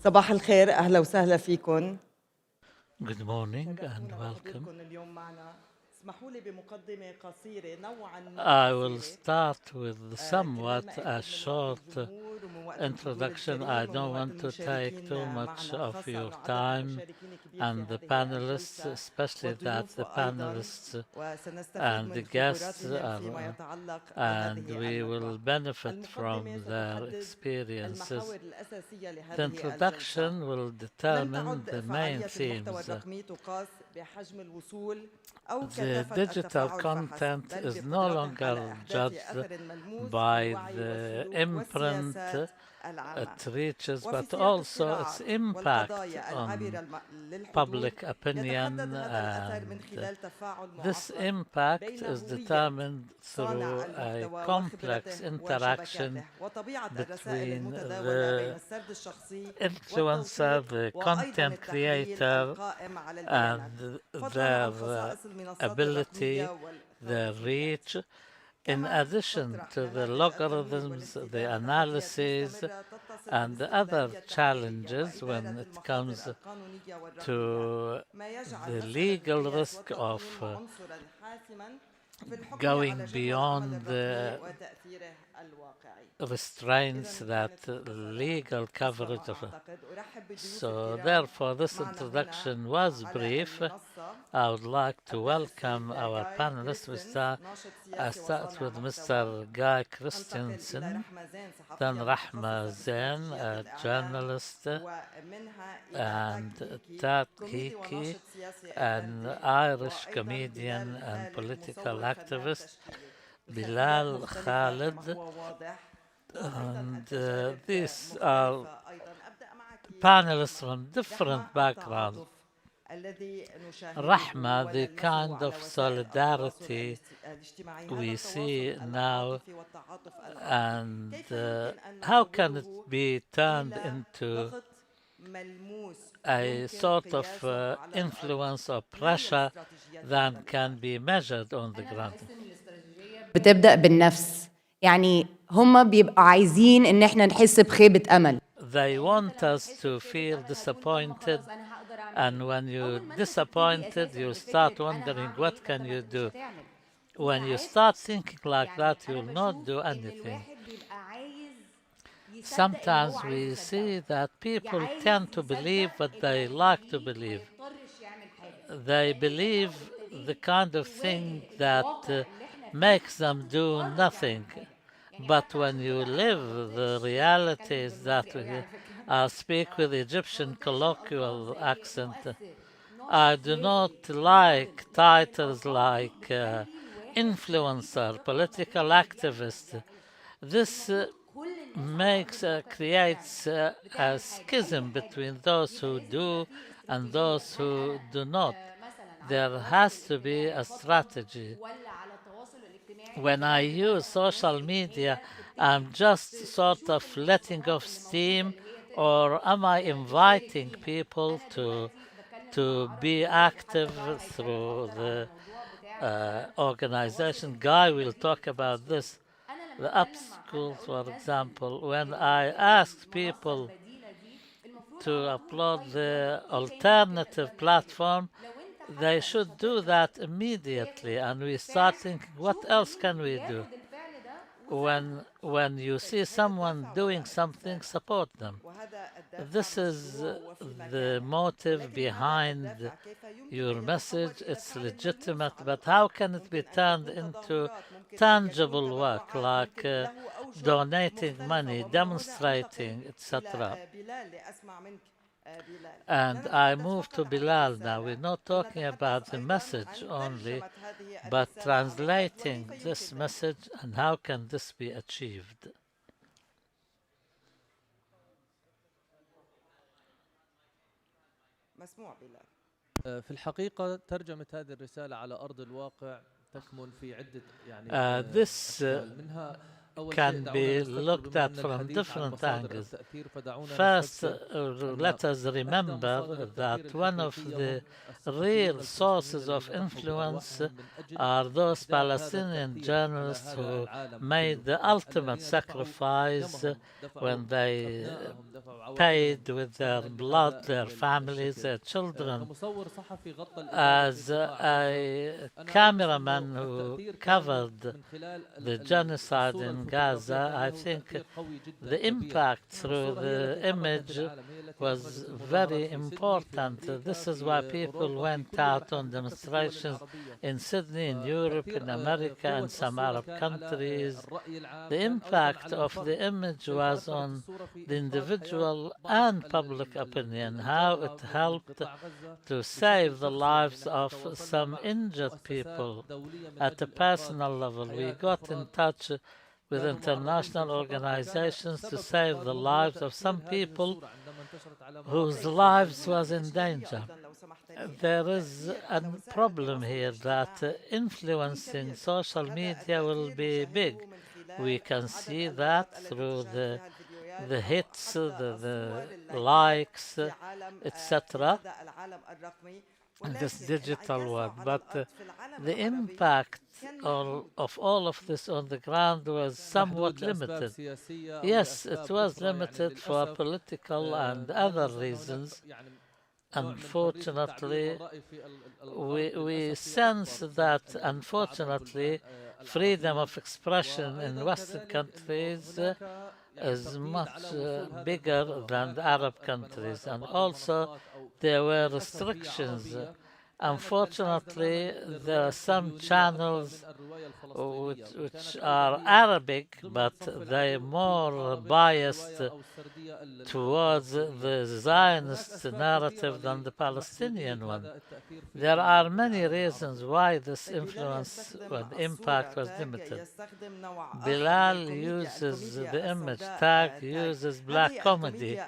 صباح الخير، أهلا وسهلا فيكن. Good morning and شرفونا welcome. بحضوركن اليوم معنا. اسمحوا لي بمقدمة قصيرة نوعا ما I will قصيرة start with كرمال somewhat ما a أخذ من وقت short الجمهور ومن وقت الحضور introduction. I الكريم ومن don't وقت want to take المشاركين too much معنا، of خاصة your أنه عدد time المشاركين كبير في and the هذه panelists, الجلسة especially that والضيوف the أيضا، panelists وسنستفيد and the من guests خبراتهم فيما are, يتعلق and بهذه we الندوة. will benefit المقدمة from their ستحدد experiences. المحاور الأساسية The لهذه الجلسة. introduction will لم determine تعد the main فعالية المحتوى themes. الرقمي تقاس بحجم الوصول أو The كثافة digital التفاعل فحسب، content بل is no بقدرته على longer إحداث judged أثر ملموس في by الوعي the والسلوك imprint والسياسات العامة. it reaches, وفي but سياق also its الصراعات impact والقضايا on العابرة للحدود، public opinion, يتحدد هذا الأثر من and خلال تفاعل this معقد impact بين is هوية determined صانع through a المحتوى complex وخبرته interaction وشبكاته وطبيعة الرسائل between المتداولة بين the السرد الشخصي influencer, والتوثيق the وأيضا content التحليل creator, القائم على البيانات، and فضلا عن their خصائص المنصات ability, الرقمية their والثلاثيات. reach. In كما addition تطرح to the نماذج التمويل logarithms, the والاستدانة التحديات analyses, المستمرة تتصل and the other بالاستقلالية التحليلية challenges وإدارة when it المخاطر comes القانونية والرقمية، to ما يجعل the مسألة legal القياس risk of والتقييم عنصرا حاسما في الحكم على going جدوى العمل beyond الرقمي the وتأثيره الواقعي. restraints إذا that كانت مختصرة legal حسب ما coverage of. أعتقد. أرحب بضيوف So الكرام therefore this معنا هنا introduction was على brief. المنصة. I would like to أبدأ بالسيد welcome our جاي panelists. كريستنس، ناشط I سياسي start وصانع with محتوى. Mr. Guy أنتقل إلى Christensen, رحمة زين، then صحفية Rahma متخصصة Zain, باستراتيجيات a الإعلام، journalist, ومنها إلى and تاك Tat كوميدي Kiki, وناشط سياسي an أيرلندي، Irish وأيضا comedian بلال and خالد political مصور فنان activist, تشكيلي. الخلفيات Bilal مختلفة كما Khalid, هو واضح، وأيضا and التجارب these are مختلفة أيضا. أبدأ معك يا panelists رحمة. from different رحمة، backgrounds. التعاطف الذي نشاهده Rahma, the ونلمسه kind على of وسائل التواصل solidarity الاجتماعي، هذا we see التواصل now, العاطفي والتعاطف الخاطئ، and كيف يمكن أن how can it نحوله be turned إلى into ضغط ملموس a يمكن sort of قياسه على الأرض؟ influence or ما هي pressure الاستراتيجيات في that هذا can الإطار؟ be measured on the ground. بتبدأ بالنفس، يعني هم بيبقوا عايزين إن إحنا نحس بخيبة أمل. They want us to feel disappointed, and when you're disappointed, you start wondering what can you do. When you start thinking like that, you'll not do anything. Sometimes we see that people tend to believe what they like to believe. They believe the kind of thing that makes them do nothing. But when you live the realities that we speak with Egyptian colloquial accent, I do not like titles like influencer, political activist. This creates a schism between those who do and those who do not. There has to be a strategy. When I use social media, I'm just sort of letting off steam, or am I inviting people to be active through the organization? Guy will talk about this. The upschools, for example, when I ask people to upload the alternative platform, they should do that immediately, and we start thinking, what else can we do? When you see someone doing something, support them. This is the motive behind your message. It's legitimate, but how can it be turned into tangible work, like donating money, demonstrating, etc.? And I move to Bilal now. We're not talking about the message only, but translating this message, and how can this be achieved? في الحقيقة ترجمة هذه الرسالة على أرض الواقع تكمن في عدة أشكال منها can be looked at from different angles. First, let us remember that one of the real sources of influence are those Palestinian journalists who made the ultimate sacrifice when they paid with their blood, their families, their children. As a cameraman who covered the genocide in Gaza, I think the impact through the image was very important. This is why people went out on demonstrations in Sydney, in Europe, in America, and some Arab countries. The impact of the image was on the individual and public opinion, how it helped to save the lives of some injured people. At a personal level, we got in touch with international organizations to save the lives of some people whose lives was in danger. There is a problem here that influencing social media will be big. We can see that through the hits, the likes, etc. in this digital world. But the impact of all of this on the ground was somewhat limited. Yes, it was limited for political and other reasons. Unfortunately, we sense that, unfortunately, freedom of expression in Western countries is much bigger than the Arab countries, and also there were restrictions. Unfortunately, there are some channels which are Arabic, but they're more biased towards the Zionist narrative than the Palestinian one. There are many reasons why this influence and impact was limited. Bilal uses the image, Tag uses black comedy.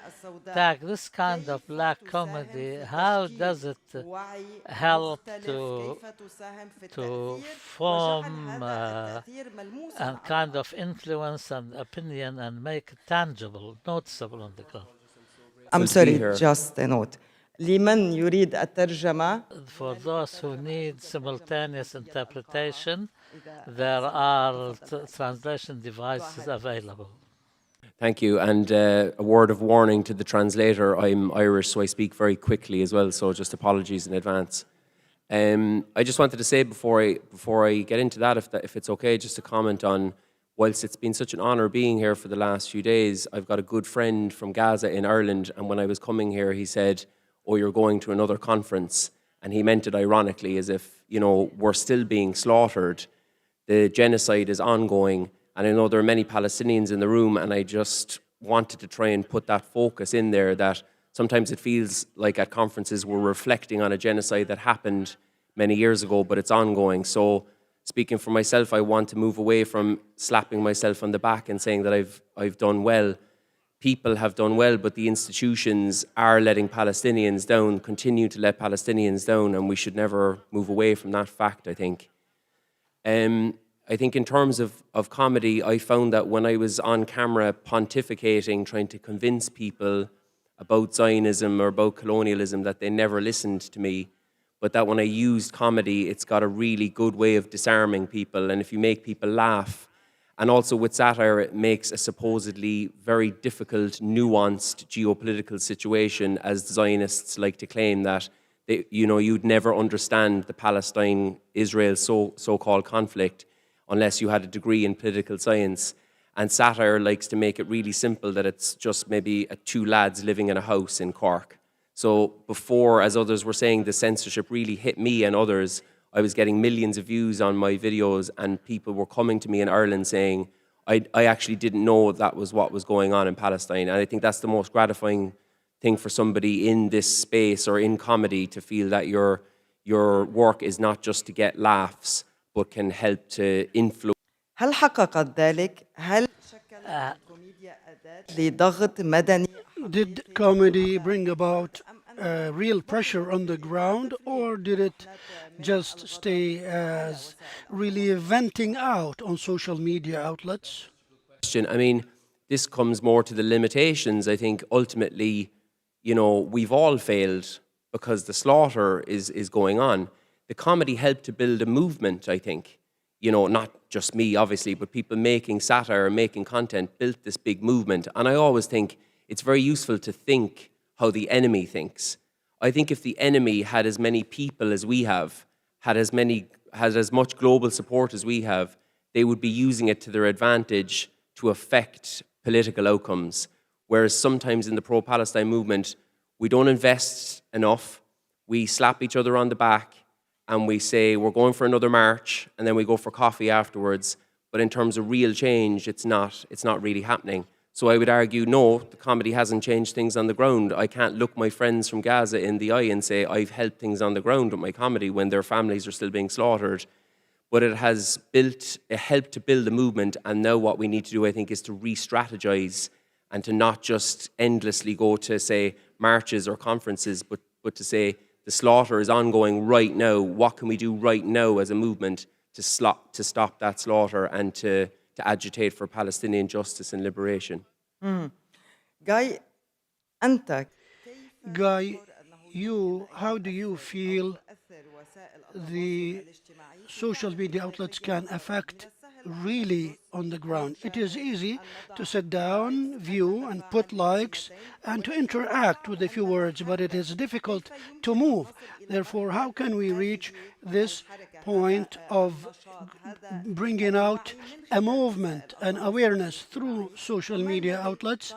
Tag, this kind of black comedy, how does it help to form a kind of influence and opinion and make it tangible, noticeable on the ground? I'm sorry, just a note. لمن يريد الترجمة. For those who need simultaneous interpretation, there are translation devices available. Thank you, and a word of warning to the translator. I'm Irish, so I speak very quickly as well, so just apologies in advance. I just wanted to say before I get into that, if it's okay, just to comment on, whilst it's been such an honour being here for the last few days, I've got a good friend from Gaza in Ireland, and when I was coming here, he said, "Oh, you're going to another conference," and he meant it ironically, as if, you know, we're still being slaughtered. The genocide is ongoing, and I know there are many Palestinians in the room, and I just wanted to try and put that focus in there, that sometimes it feels like at conferences we're reflecting on a genocide that happened many years ago, but it's ongoing. So speaking for myself, I want to move away from slapping myself on the back and saying that I've done well. People have done well, but the institutions are letting Palestinians down, continue to let Palestinians down, and we should never move away from that fact, I think. I think in terms of comedy, I found that when I was on camera pontificating, trying to convince people about Zionism or about colonialism, that they never listened to me, but that when I used comedy, it's got a really good way of disarming people, and if you make people laugh, and also with satire, it makes a supposedly very difficult, nuanced geopolitical situation, as the Zionists like to claim, that you'd never understand the Palestine-Israel so-called conflict unless you had a degree in political science. And satire likes to make it really simple, that it's just maybe two lads living in a house in Cork. So before, as others were saying, the censorship really hit me and others, I was getting millions of views on my videos, and people were coming to me in Ireland saying, I actually didn't know that was what was going on in Palestine. And I think that's the most gratifying thing for somebody in this space or in comedy, to feel that your work is not just to get laughs, but can help to influence. هل حققت ذلك؟ هل شكل الكوميديا أداة لضغط مدني؟ Did comedy bring about real pressure on the ground, or did it just stay as really venting out on social media outlets? I mean, this comes more to the limitations. I think ultimately, we've all failed because the slaughter is going on. The comedy helped to build a movement, I think. Not just me, obviously, but people making satire, making content, built this big movement. And I always think it's very useful to think how the enemy thinks. I think if the enemy had as many people as we have, had as much global support as we have, they would be using it to their advantage to affect political outcomes. Whereas sometimes in the pro-Palestine movement, we don't invest enough. We slap each other on the back and we say we're going for another march, and then we go for coffee afterwards. But in terms of real change, it's not really happening. So I would argue, no, the comedy hasn't changed things on the ground. I can't look my friends from Gaza in the eye and say I've helped things on the ground with my comedy when their families are still being slaughtered. But it helped to build a movement, and now what we need to do, I think, is to re-strategize and to not just endlessly go to, say, marches or conferences, but to say the slaughter is ongoing right now. What can we do right now as a movement to stop that slaughter and to agitate for Palestinian justice and liberation? Guy, أنت Guy, how do you feel the social media outlets can affect really on the ground? It is easy to sit down, view, and put likes, and to interact with a few words, but it is difficult to move. Therefore, how can we reach this point of bringing out a movement and awareness through social media outlets?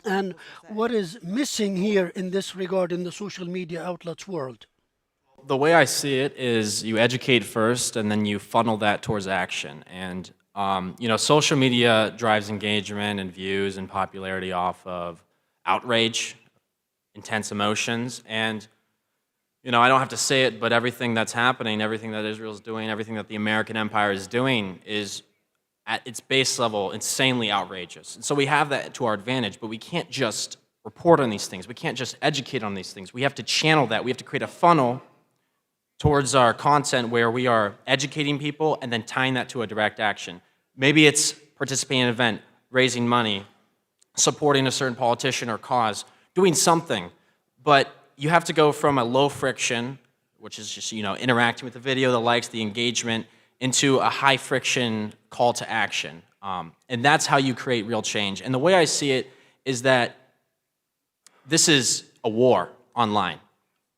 And what is missing here in this regard in the social media outlets world? The way I see it is you educate first and then you funnel that towards action. And, social media drives engagement and views and popularity off of outrage, intense emotions. And, I don't have to say it, but everything that's happening, everything that Israel's doing, everything that the American empire is doing is at its base level insanely outrageous. And so we have that to our advantage, but we can't just report on these things. We can't just educate on these things. We have to channel that. We have to create a funnel towards our content where we are educating people and then tying that to a direct action. Maybe it's participating in an event, raising money, supporting a certain politician or cause, doing something. But you have to go from a low friction, which is just, interacting with the video, the likes, the engagement, into a high friction call to action. And that's how you create real change. And the way I see it is that this is a war online.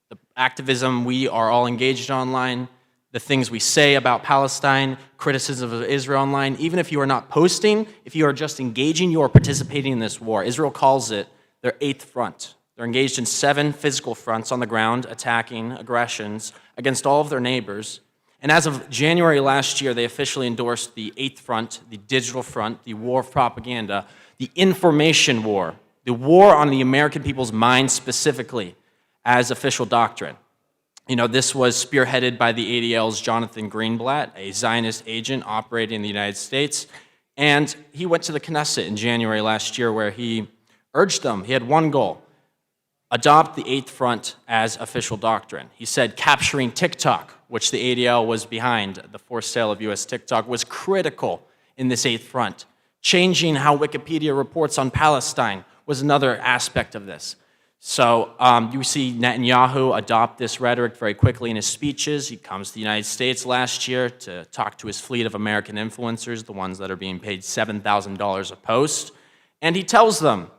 The activism we are all engaged online, the things we say about Palestine, criticism of Israel online, even if you are not posting, if you are just engaging, you are participating in this war. Israel calls it their 8th front. They're engaged in 7 physical fronts on the ground, attacking aggressions against all of their neighbors. And as of January last year, they officially endorsed the 8th front, the digital front, the war of propaganda, the information war, the war on the American people's minds specifically, as official doctrine. This was spearheaded by the ADL's Jonathan Greenblatt, a Zionist agent operating in the United States. And he went to the Knesset in January last year where he urged them, he had one goal: adopt the 8th front as official doctrine. He said capturing TikTok, which the ADL was behind, the forced sale of US TikTok, was critical in this 8th front. Changing how Wikipedia reports on Palestine was another aspect of this. So you see Netanyahu adopt this rhetoric very quickly in his speeches. He comes to the United States last year to talk to his fleet of American influencers, the ones that are being paid $7,000 a post. And he tells them,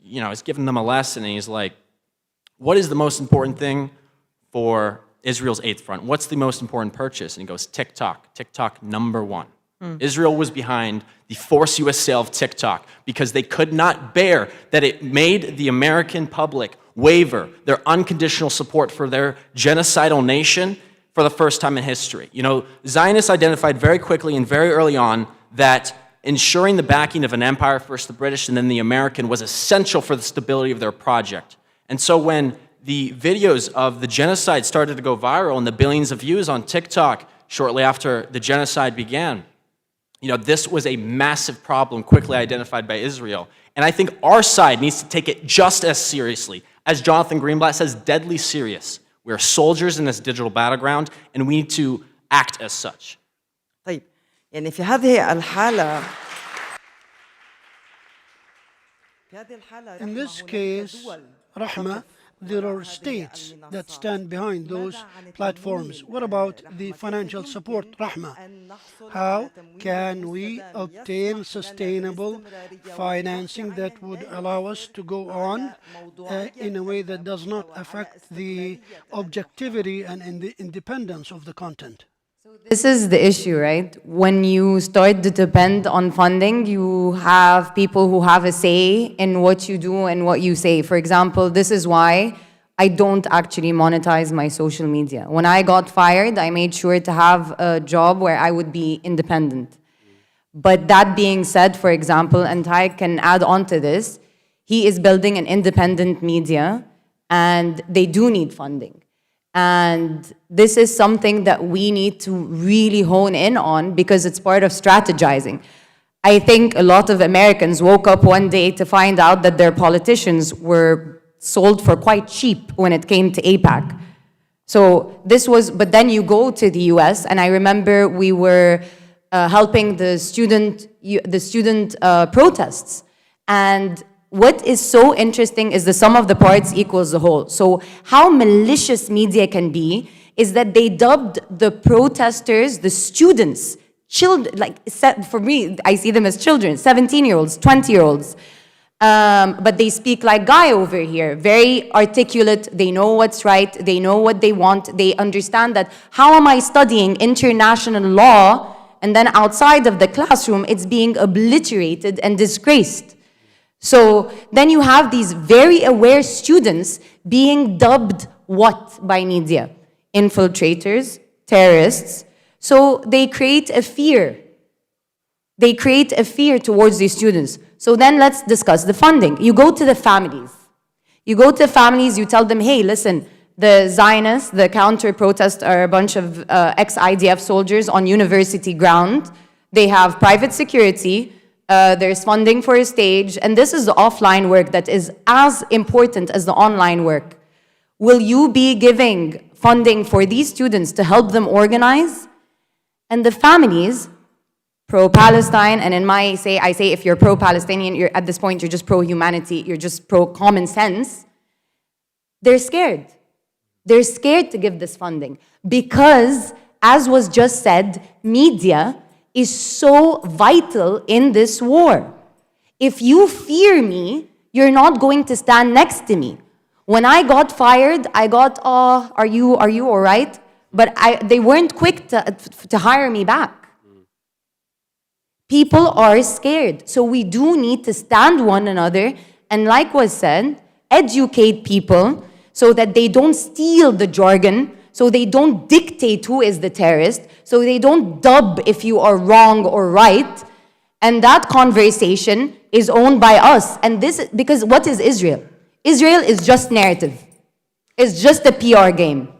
he's giving them a lesson, and he's like, what is the most important thing for Israel's 8th front? What's the most important purchase? And he goes, TikTok. TikTok #1. Israel was behind the forced U.S. sale of TikTok because they could not bear that it made the American public waver their unconditional support for their genocidal nation for the first time in history. Zionists identified very quickly and very early on that ensuring the backing of an empire, first the British and then the American, was essential for the stability of their project. And so when the videos of the genocide started to go viral and the billions of views on TikTok shortly after the genocide began, this was a massive problem quickly identified by Israel. And I think our side needs to take it just as seriously. As Jonathan Greenblatt says, deadly serious. We're soldiers in this digital battleground, and we need to act as such. طيب في هذه الحالة In this case, Rahma, there are states that stand behind those platforms. What about the financial support, Rahma? How can we obtain sustainable financing that would allow us to go on in a way that does not affect the objectivity and the independence of the content? This is the issue, right? When you start to depend on funding, you have people who have a say in what you do and what you say. For example, this is why I don't actually monetize my social media. When I got fired, I made sure to have a job where I would be independent. But that being said, for example, and Ty can add on to this, he is building an independent media and they do need funding. And this is something that we need to really hone in on because it's part of strategizing. I think a lot of Americans woke up one day to find out that their politicians were sold for quite cheap when it came to APAC. So this was, but then you go to the US, and I remember we were helping the student protests. And what is so interesting is the sum of the parts equals the whole. So how malicious media can be is that they dubbed the protesters, the students, children, like for me, I see them as children, 17-year-olds, 20-year-olds. But they speak like Guy over here, very articulate, they know what's right, they know what they want, they understand that how am I studying international law and then outside of the classroom it's being obliterated and disgraced. So then you have these very aware students being dubbed what by media? Infiltrators, terrorists. So they create a fear. They create a fear towards these students. So then let's discuss the funding. You go to the families. You go to families, you tell them, hey, listen, the Zionists, the counter-protest are a bunch of ex-IDF soldiers on university ground. They have private security. There's funding for a stage, and this is the offline work that is as important as the online work. Will you be giving funding for these students to help them organize? And the families, pro-Palestine, and I say if you're pro-Palestinian, at this point you're just pro-humanity, you're just pro-common sense, they're scared. They're scared to give this funding because, as was just said, media is so vital in this war. If you fear me, you're not going to stand next to me. When I got fired, I got, oh, are you all right? But they weren't quick to hire me back. People are scared. So we do need to stand one another and, like was said, educate people so that they don't steal the jargon, so they don't dictate who is the terrorist, so they don't dub if you are wrong or right. And that conversation is owned by us. And this, because what is Israel? Israel is just narrative. It's just a PR game.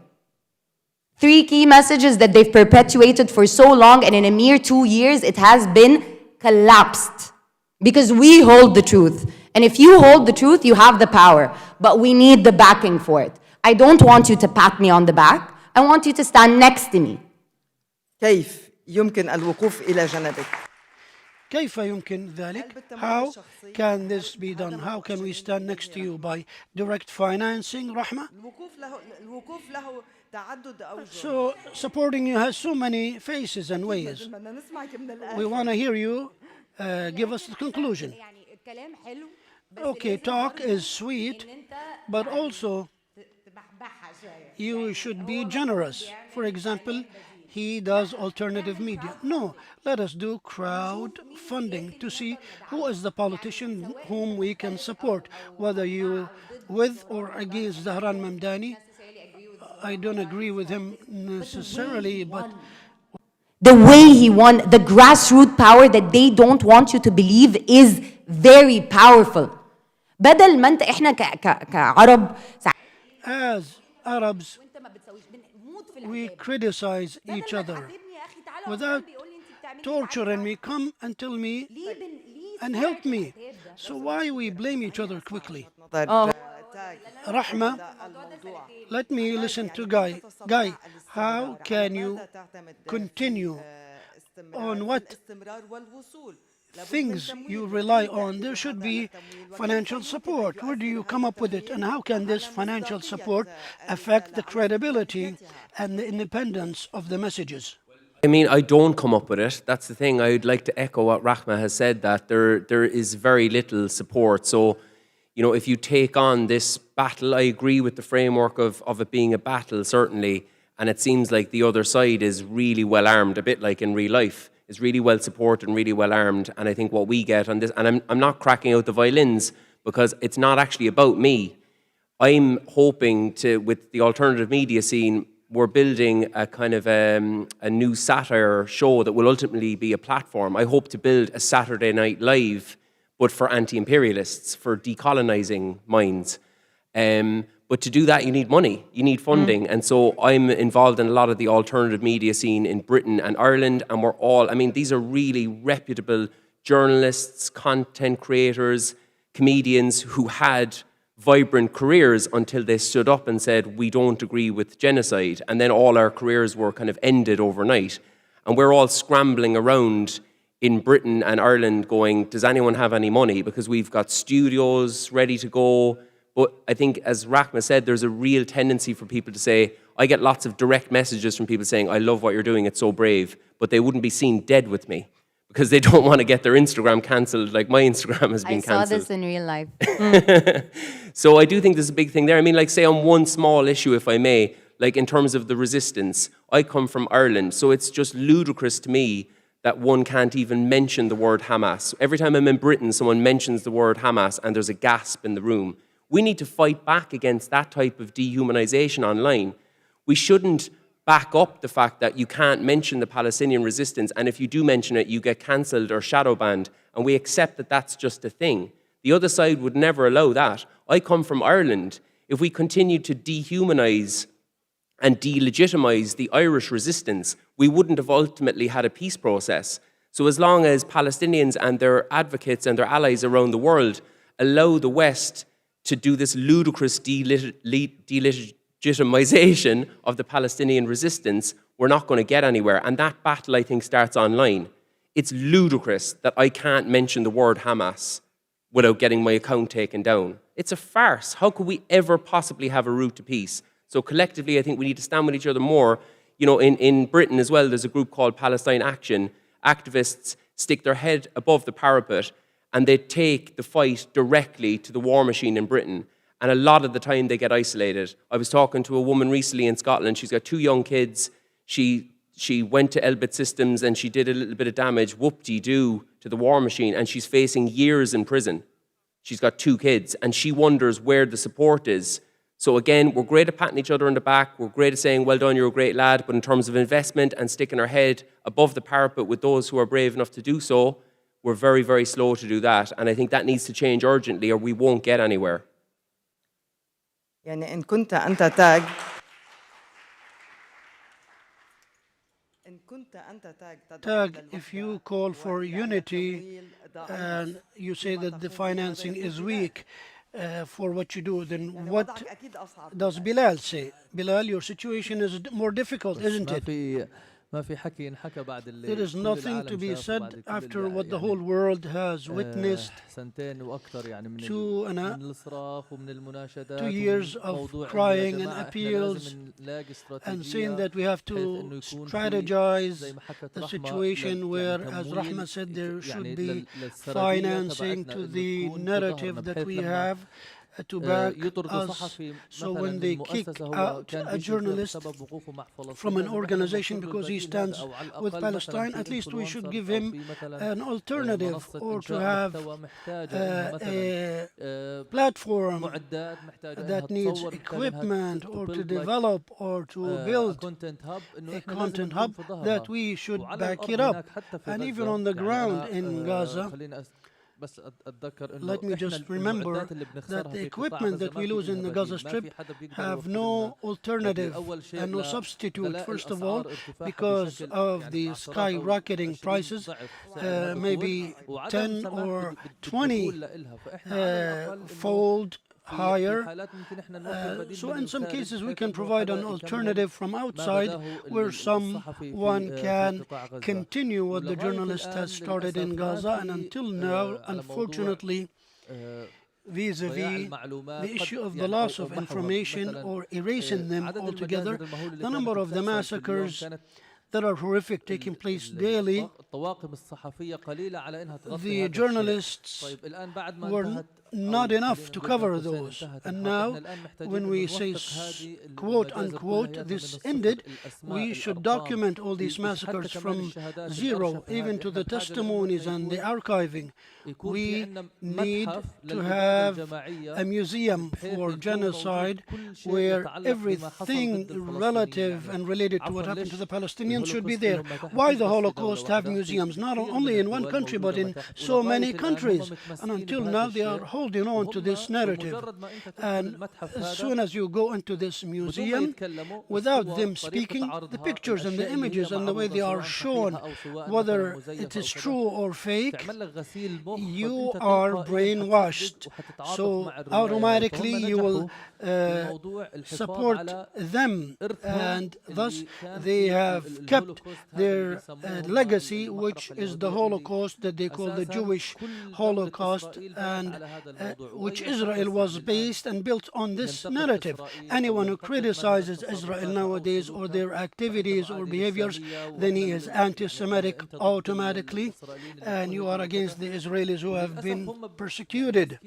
3 key messages that they've perpetuated for so long, and in a mere 2 years, it has been collapsed. Because we hold the truth. And if you hold the truth, you have the power. But we need the backing for it. I don't want you to pat me on the back. I want you to stand next to me. كيف يمكن الوقوف إلى جانبك؟ كيف يمكن ذلك? How can this be done? How can we stand next to you? By direct financing, Rahma? الوقوف له تعدد أوجه. So supporting you has so many faces and ways. We want to hear you give us the conclusion. Okay, talk is sweet, but also you should be generous. For example, he does alternative media. No, let us do crowdfunding to see who is the politician whom we can support, whether you with or against Zahran Mamdani. I don't agree with him necessarily, but the way he won, the grassroots power that they don't want you to believe is very powerful. بدل ما انت احنا كعرب as Arabs we criticize each other without torturing me. Come and tell me and help me. So why we blame each other quickly? Rahma, let me listen to Guy. Guy, how can you continue on what things you rely on, there should be financial support. Where do you come up with it? And how can this financial support affect the credibility and the independence of the messages? I mean, I don't come up with it. That's the thing. I'd like to echo what Rahma has said, that there is very little support. So, you know, if you take on this battle, I agree with the framework of it being a battle, certainly. And it seems like the other side is really well armed, a bit like in real life, is really well supported and really well armed. And I think what we get on this, and I'm not cracking out the violins because it's not actually about me. I'm hoping to, with the alternative media scene, we're building a kind of a new satire show that will ultimately be a platform. I hope to build a Saturday Night Live, but for anti-imperialists, for decolonizing minds. But to do that, you need money, you need funding. And so I'm involved in a lot of the alternative media scene in Britain and Ireland, and we're all, I mean, these are really reputable journalists, content creators, comedians who had vibrant careers until they stood up and said, we don't agree with genocide. And then all our careers were kind of ended overnight. And we're all scrambling around in Britain and Ireland going, does anyone have any money? Because we've got studios ready to go. But I think, as Rahma said, there's a real tendency for people to say, I get lots of direct messages from people saying, I love what you're doing, it's so brave. But they wouldn't be seen dead with me because they don't want to get their Instagram cancelled like my Instagram has been cancelled. I saw this in real life. So I do think there's a big thing there. I mean, like, say on one small issue, if I may, like in terms of the resistance, I come from Ireland, so it's just ludicrous to me that one can't even mention the word Hamas. Every time I'm in Britain, someone mentions the word Hamas and there's a gasp in the room. We need to fight back against that type of dehumanization online. We shouldn't back up the fact that you can't mention the Palestinian resistance, and if you do mention it, you get cancelled or shadow banned, and we accept that that's just a thing. The other side would never allow that. I come from Ireland. If we continue to dehumanize and delegitimize the Irish resistance, we wouldn't have ultimately had a peace process. So as long as Palestinians and their advocates and their allies around the world allow the West to do this ludicrous delegitimization of the Palestinian resistance, we're not going to get anywhere. And that battle, I think, starts online. It's ludicrous that I can't mention the word Hamas without getting my account taken down. It's a farce. How could we ever possibly have a route to peace? So collectively, I think we need to stand with each other more. You know, in Britain as well, there's a group called Palestine Action. Activists stick their head above the parapet and they take the fight directly to the war machine in Britain. And a lot of the time they get isolated. I was talking to a woman recently in Scotland. She's got 2 young kids. She went to Elbit Systems and she did a little bit of damage, whoop-de-doo, to the war machine, and she's facing years in prison. She's got 2 kids, and she wonders where the support is. So again, we're great at patting each other on the back. We're great at saying, well done, you're a great lad. But in terms of investment and sticking our head above the parapet with those who are brave enough to do so, we're very, very slow to do that. And I think that needs to change urgently or we won't get anywhere. يعني إن كنت أنت تاج Tag, if you call for unity and you say that the financing is weak for what you do, then what does Bilal say? Bilal, your situation is more difficult, isn't it? There is nothing to be said after what the whole world has witnessed. 2 years of crying and appeals and saying that we have to strategize the situation where, as Rahma said, there should be financing to the narrative that we have to back us. So when they kick out a journalist from an organization because he stands with Palestine, at least we should give him an alternative, or to have a platform that needs equipment, or to develop or to build a content hub, that we should back it up. And even on the ground in Gaza, let me just remember that the equipment that we lose in the Gaza Strip have no alternative and no substitute, first of all, because of the skyrocketing prices, maybe 10 or 20 fold higher. So in some cases we can provide an alternative from outside where someone can continue what the journalist has started in Gaza, and until now, unfortunately, vis-a-vis the issue of the loss of information or erasing them altogether, the number of the massacres that are horrific taking place daily, the journalists were not enough to cover those. And now, when we say quote unquote, this ended, we should document all these massacres from zero, even to the testimonies and the archiving. We need to have a museum for genocide where everything relative and related to what happened to the Palestinians should be there. Why the Holocaust have museums, not only in one country, but in so many countries? And until now, they are holding on to this narrative. And as soon as you go into this museum, without them speaking, the pictures and the images and the way they are shown, whether it is true or fake, you are brainwashed. So automatically you will support them, and thus they have kept their legacy, which is the Holocaust that they call the Jewish Holocaust, and which Israel was based and built on this narrative. Anyone who criticizes Israel nowadays or their activities or behaviors, then he is anti-Semitic automatically, and you are against the Israelis who have been persecuted.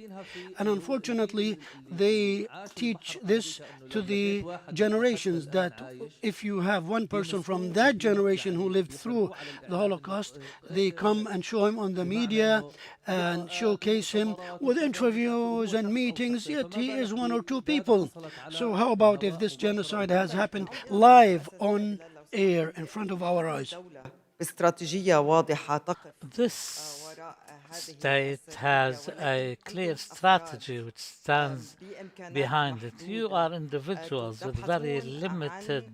And unfortunately, they teach this to the generations, that if you have one person from that generation who lived through the Holocaust, they come and show him on the media and showcase him with interviews and meetings, yet he is one or two people. So how about if this genocide has happened live on air in front of our eyes? باستراتيجية واضحة تقف This state has a clear strategy which stands behind it. You are individuals with very limited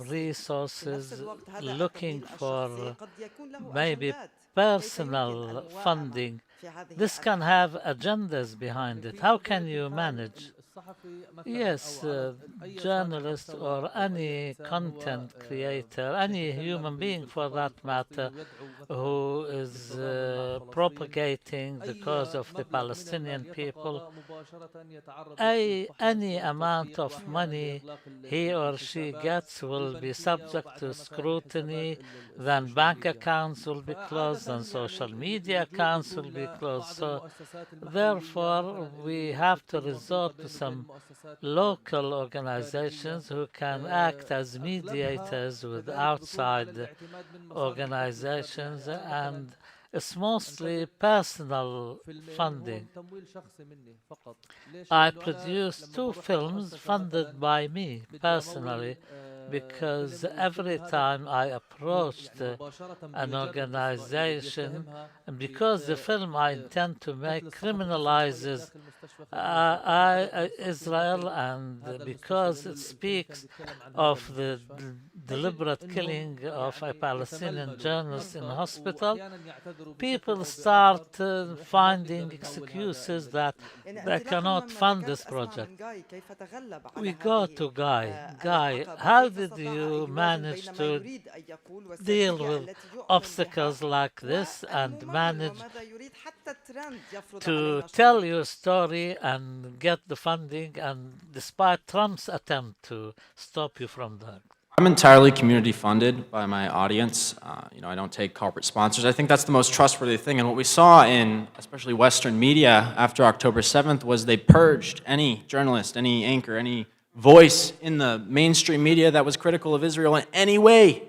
resources looking for maybe personal funding. This can have agendas behind it. How can you manage? Yes, journalist or any content creator, any human being for that matter, who is propagating the cause of the Palestinian people, any amount of money he or she gets will be subject to scrutiny, then bank accounts will be closed, and social media accounts will be closed. So therefore, we have to resort to some local organizations who can act as mediators with outside organizations, and it's mostly personal funding. I produced 2 films funded by me personally, because every time I approached an organization, and because the film I intend to make criminalizes Israel, and because it speaks of the deliberate killing of a Palestinian journalist in a hospital, people start finding excuses that they cannot fund this project. We go to Guy. Guy, how did you manage to deal with obstacles like this and manage to tell your story and get the funding, and despite Trump's attempt to stop you from that? I'm entirely community funded by my audience. I don't take corporate sponsors. I think that's the most trustworthy thing. And what we saw in especially Western media after October 7th was they purged any journalist, any anchor, any voice in the mainstream media that was critical of Israel in any way,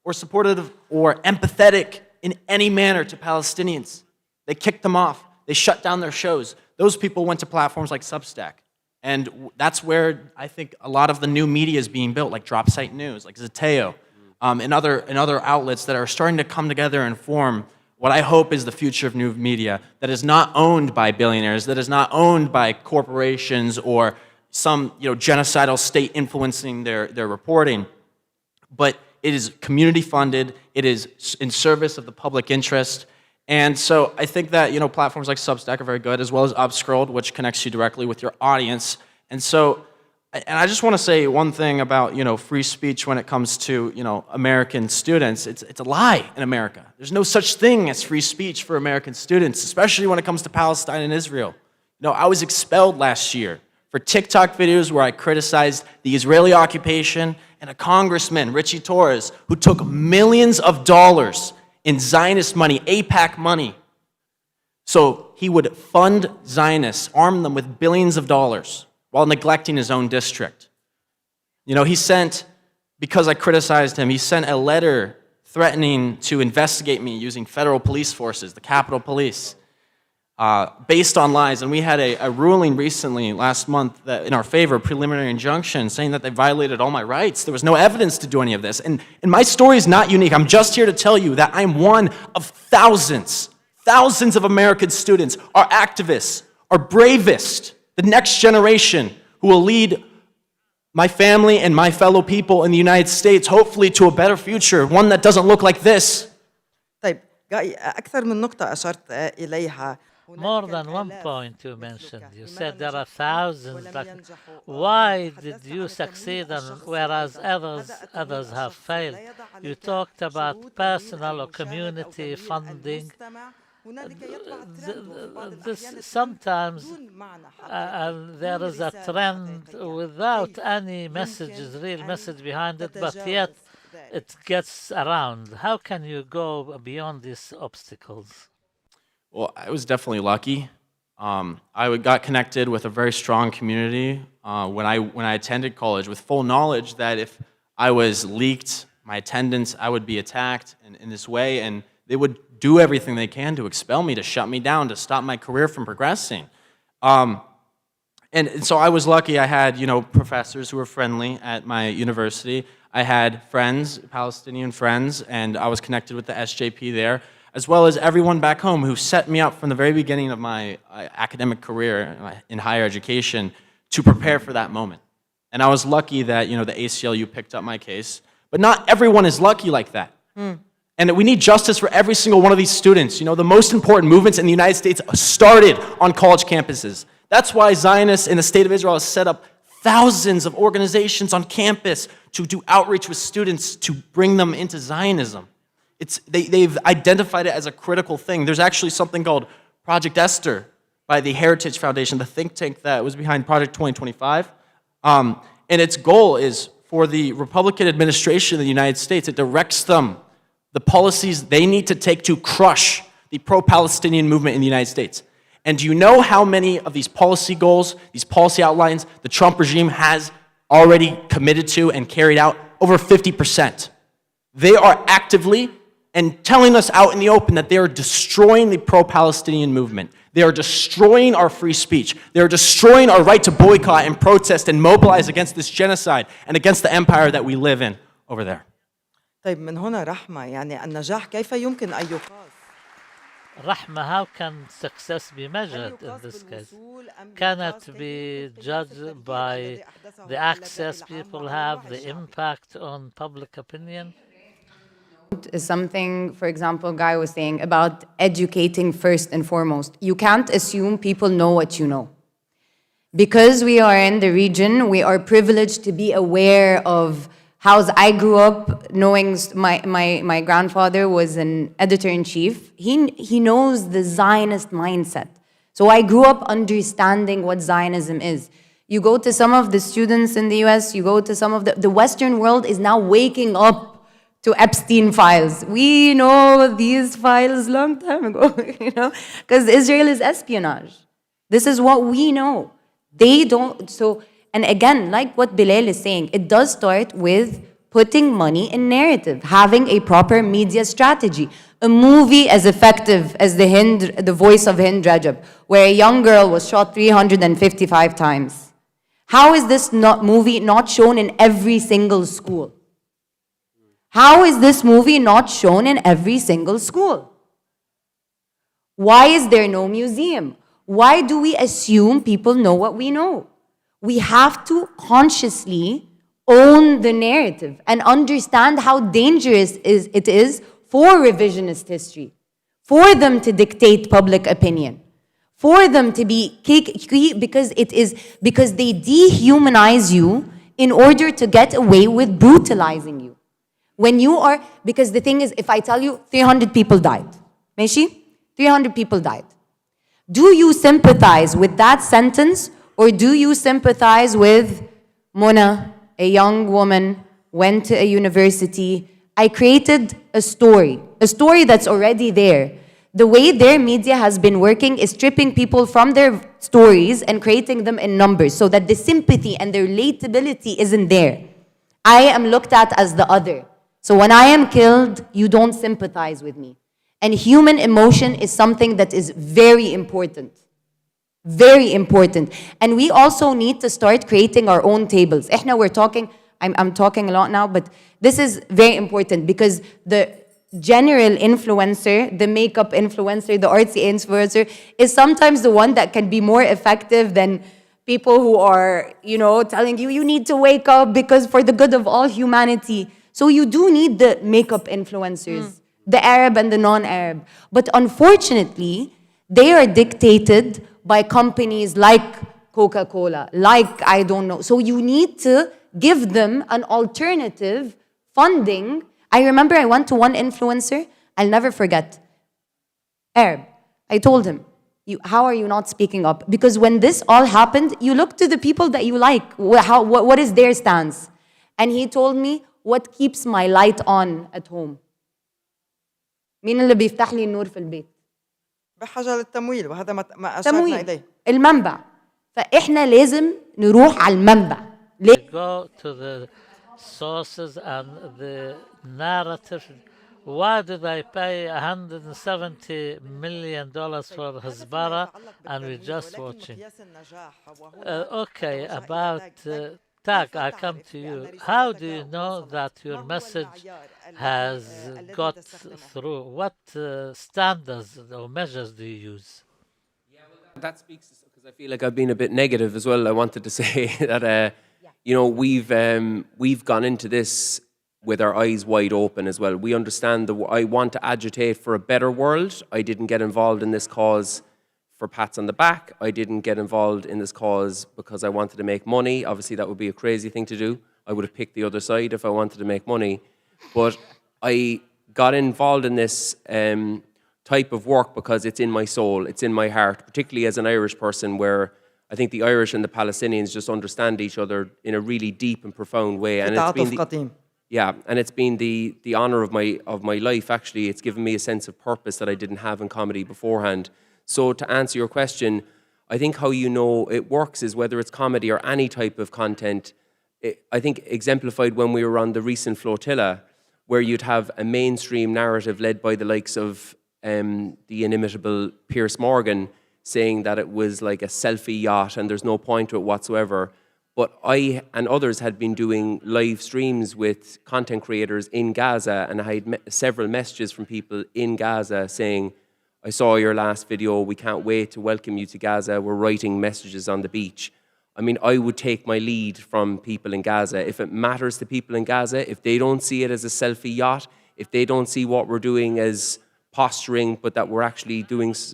or supportive or empathetic in any manner to Palestinians. They kicked them off. They shut down their shows. Those people went to platforms like Substack. And that's where I think a lot of the new media is being built, like Dropsite News, like Zeteo, and other outlets that are starting to come together and form what I hope is the future of new media, that is not owned by billionaires, that is not owned by corporations or some genocidal state influencing their reporting, but it is community funded, it is in service of the public interest, And so I think that, platforms like Substack are very good, as well as Upscrolled, which connects you directly with your audience. And so, and I just want to say one thing about, free speech when it comes to, American students. It's a lie in America. There's no such thing as free speech for American students, especially when it comes to Palestine and Israel. I was expelled last year for TikTok videos where I criticized the Israeli occupation and a congressman, Richie Torres, who took millions of dollars in Zionist money, AIPAC money. So he would fund Zionists, arm them with billions of dollars while neglecting his own district. He sent, because I criticized him, he sent a letter threatening to investigate me using federal police forces, the Capitol Police, based on lies. And we had a ruling recently, last month, that in our favor, a preliminary injunction, saying that they violated all my rights. There was no evidence to do any of this. And my story is not unique. I'm just here to tell you that I'm one of thousands of American students, our activists, our bravest, the next generation who will lead my family and my fellow people in the United States, hopefully to a better future, one that doesn't look like this. طيب أكثر من نقطة أشرت إليها. More than one point you mentioned. You said there are thousands. Why did you succeed and whereas others have failed? You talked about personal or community funding. Sometimes there is a trend without any real message behind it, but yet it gets around. How can you go beyond these obstacles? Well, I was definitely lucky. I got connected with a very strong community when I attended college, with full knowledge that if I was leaked, my attendance, I would be attacked in this way, and they would do everything they can to expel me, to shut me down, to stop my career from progressing. And so I was lucky. I had, professors who were friendly at my university. I had friends, Palestinian friends, and I was connected with the SJP there, as well as everyone back home who set me up from the very beginning of my academic career in higher education to prepare for that moment. And I was lucky that, the ACLU picked up my case. But not everyone is lucky like that. And we need justice for every single one of these students. The most important movements in the United States started on college campuses. That's why Zionists in the state of Israel has set up thousands of organizations on campus to do outreach with students to bring them into Zionism. They've identified it as a critical thing. There's actually something called Project Esther by the Heritage Foundation, the think tank that was behind Project 2025. And its goal is for the Republican administration of the United States. It directs them the policies they need to take to crush the pro-Palestinian movement in the United States. And do you know how many of these policy goals, these policy outlines, the Trump regime has already committed to and carried out? Over 50%. They are actively and telling us out in the open that they are destroying the pro-Palestinian movement. They are destroying our free speech. They are destroying our right to boycott and protest and mobilize against this genocide and against the empire that we live in over there. طيب من هنا رحمة يعني النجاح كيف يمكن أن يقاس؟ Rahma, how can success be measured in this case? Can it be judged by the access people have, the impact on public opinion? Is something, for example, Guy was saying about educating first and foremost. You can't assume people know what you know. Because we are in the region, we are privileged to be aware of how I grew up, knowing my grandfather was an editor-in-chief. He knows the Zionist mindset. So I grew up understanding what Zionism is. You go to some of the students in the US, you go to some of the Western world is now waking up to Epstein files. We know these files long time ago, because Israel is espionage. This is what we know. They don't, so, and again, like what Bilal is saying, it does start with putting money in narrative, having a proper media strategy. A movie as effective as the Voice of Hind Rajab, where a young girl was shot 355 times. How is this movie not shown in every single school? How is this movie not shown in every single school? Why is there no museum? Why do we assume people know what we know? We have to consciously own the narrative and understand how dangerous it is for revisionist history, for them to dictate public opinion, for them to be, because they dehumanize you in order to get away with brutalizing you. When you are, because the thing is, if I tell you 300 people died, ماشي? 300 people died. Do you sympathize with that sentence, or do you sympathize with Mona, a young woman, went to a university? I created a story that's already there. The way their media has been working is stripping people from their stories and creating them in numbers so that the sympathy and the relatability isn't there. I am looked at as the other. So when I am killed, you don't sympathize with me. And human emotion is something that is very important. Very important. And we also need to start creating our own tables. We're talking, I'm talking a lot now, but this is very important because the general influencer, the makeup influencer, the artsy influencer is sometimes the one that can be more effective than people who are, telling you, you need to wake up because for the good of all humanity. So you do need the makeup influencers, the Arab and the non-Arab. But unfortunately, they are dictated by companies like Coca-Cola, like I don't know. So you need to give them an alternative funding. I remember I went to one influencer, I'll never forget, Arab. I told him, how are you not speaking up? Because when this all happened, you look to the people that you like. What is their stance? And he told me, what keeps my light on at home? مين اللي بيفتح لي النور في البيت؟ بحاجة للتمويل وهذا ما أشرنا تمويل إليه. المنبع. فإحنا لازم نروح على المنبع. Go to the sources and the narrative. Why did I pay $170 million for Hezbollah and we're just watching? Okay, about Tag, I come to you. How do you know that your message has got through? What standards or measures do you use? That speaks because I feel like I've been a bit negative as well. I wanted to say that we've gone into this with our eyes wide open as well. We understand that I want to agitate for a better world. I didn't get involved in this cause for pats on the back. I didn't get involved in this cause because I wanted to make money. Obviously, that would be a crazy thing to do. I would have picked the other side if I wanted to make money. But I got involved in this type of work because it's in my soul, it's in my heart, particularly as an Irish person, where I think the Irish and the Palestinians just understand each other in a really deep and profound way. And it's been the honor of my life. Actually, it's given me a sense of purpose that I didn't have in comedy beforehand. So to answer your question, I think how you know it works is whether it's comedy or any type of content. I think exemplified when we were on the recent flotilla, where you'd have a mainstream narrative led by the likes of the inimitable Piers Morgan saying that it was like a selfie yacht and there's no point to it whatsoever. But I and others had been doing live streams with content creators in Gaza, and I had several messages from people in Gaza saying, I saw your last video, we can't wait to welcome you to Gaza, we're writing messages on the beach. I mean, I would take my lead from people in Gaza. If it matters to people in Gaza, if they don't see it as a selfie yacht, if they don't see what we're doing as posturing, but that we're actually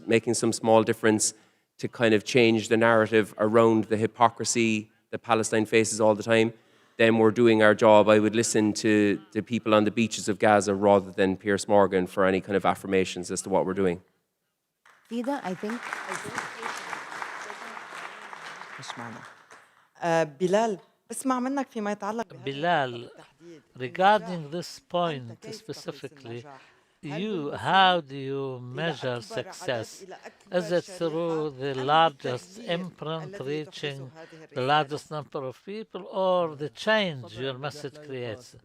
making some small difference to kind of change the narrative around the hypocrisy that Palestine faces all the time, then we're doing our job. I would listen to the people on the beaches of Gaza rather than Piers Morgan for any kind of affirmations as to what we're doing. Fida, I think. بلال بسمع منك فيما يتعلق Bilal, regarding this point specifically, how do you measure success? Is it through the largest imprint reaching the largest number of people, or the change your message creates?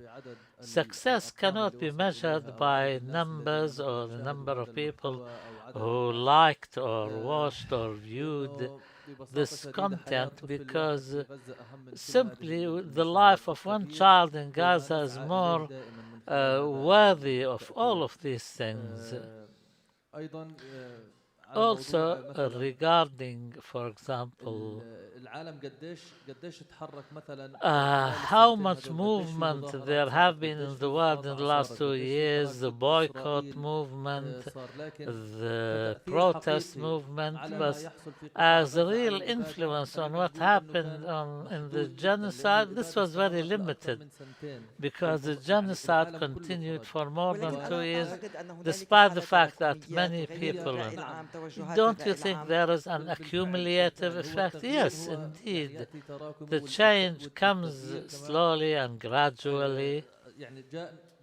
Success cannot be measured by numbers or the number of people who liked or watched or viewed this content, because simply the life of one child in Gaza is more worthy of all of these things. Also, مثلا regarding, for example, العالم قديش تحرك مثلا how خلال much السنتين هدول، قديش في movement مظاهرات there صارت، have been قديش in في the world in the مقاطعة last صارت، two قديش في years, هراك the ضد boycott إسرائيل movement, صار، لكن the كتأثير protest حقيقي movement, على ما but يحصل في قطاع as a غزة على real الإبادة influence on خلينا what نقول إنه happened كان in the محدود جدا، لأنه genocide, this الإبادة was very استمرت لأكثر limited من سنتين because the يعني genocide العالم كله continued خرج. for more than ولكن 2 ألا years, تعتقد أن هنالك despite the حالة fact that تراكمية many تغير people. الرأي العام، توجهات Don't you الرأي think العام؟ there is an accumulative هو effect? التغيير Yes, هو يعني indeed. يأتي تراكمي The change comes والتغيير كمان slowly and gradually, يعني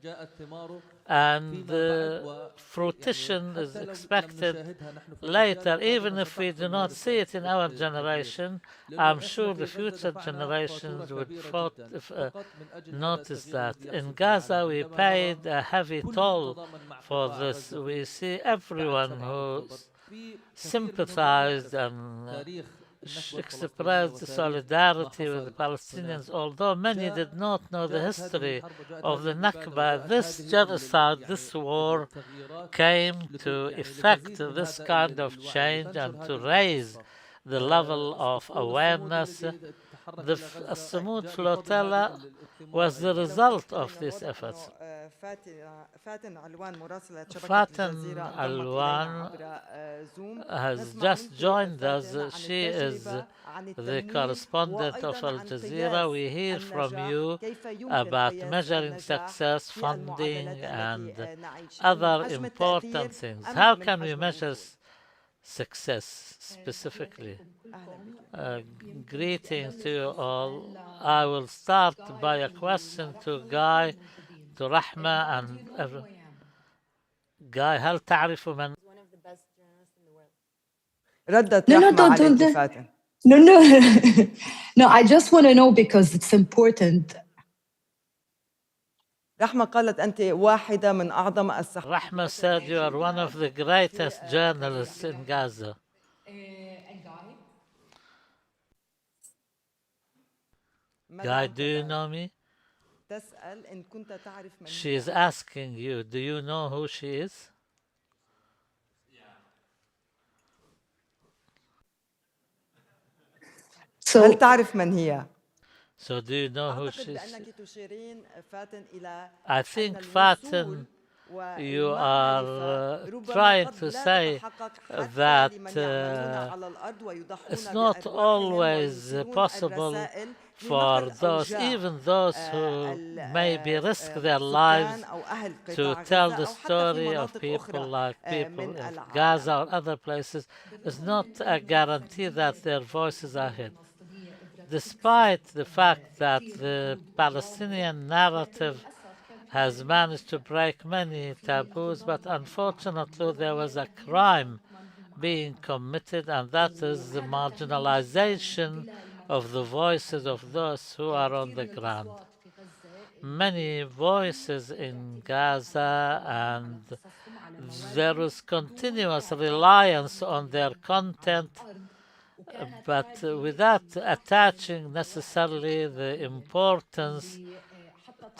جاءت ثماره and فيما بعد the وفي يعني fruition is حتى لو لم expected نشاهدها نحن في الأجيال later, القادمة even if we do ستحصل not هذا see it in our التغيير، generation. لأنه I'm إحنا sure في the غزة future دفعنا فاتورة generations would كبيرة جدا فقط من أجل هذا notice التغيير that. الذي In يحصل في Gaza, العالم. we عندما نرى paid a heavy كل من toll تضامن مع for قطاع this. غزة We في see بعد everyone 7 who أكتوبر في كثير منهم لا sympathized يعرف and تاريخ النكبة الفلسطينية expressed وتاريخ ما solidarity with the حصل هناك. Palestinians, although many did not know the جاءت هذه history الحرب وجاءت of هذه the الإبادة Nakba. وجاءت This هذه genocide, يعني this war التغييرات came to يعني effect لتزيد من this هذا kind of الوعي change وتنشر and to هذه raise القصة. the level of صعود الصمود awareness. الذي تحرك The إلى غزة Samud جاء بفضل هذه flotilla الثمار was the أيضا. result لو of سمحت لي these من efforts. الواضح أنه فاتن علوان مراسلة شبكة Faten الجزيرة انضمت إلينا Alwan عبر زوم. has نسمع just منك joined us. فاتن عن She is التجربة، عن the التمويل، correspondent of وأيضا Al عن Jazeera. قياس We hear from النجاح، you كيف يمكن about قياس measuring النجاح success, في funding, المعادلات and التي نعيشها، من other حجم important التأثير things. أم How من can we حجم measure الوصول؟ success specifically? أهلا بك. Greetings to you all. I will start by a question to Guy, to Rahma, and everyone. Guy, هل تعرف من ردت No, no, رحمة عليك don't. فاتن. No, no. No, I just want to know because it's important. رحمة قالت أنت واحدة من أعظم الصحفيين. Rahma said you are one of the greatest journalists in Gaza. Guy, do you know me? تسأل إن كنت تعرف من She is هي. asking you, do you know who she is? هل So, تعرف من هي؟ So do you know who أعتقد she is? بأنك تشيرين فاتن إلى I أن think الوصول Fatin, you والمعرفة are ربما trying قد to لا say تتحقق حتى that لمن يعملون على الأرض ويضحون it's not بأرواحهم always ويرسلون possible الرسائل for لنقل those, أوجاع even those who maybe risk their lives السكان أو أهل to قطاع tell غزة the أو حتى في story of مناطق people أخرى like people من in العالم. Gaza or other places is not a guarantee that their voices are heard. Despite the fact that the Palestinian narrative has managed to break many taboos, but unfortunately there was a crime being committed, and that is the marginalization of the voices of those who are on the ground. Many voices in Gaza, and there is continuous reliance on their content, but without attaching necessarily the importance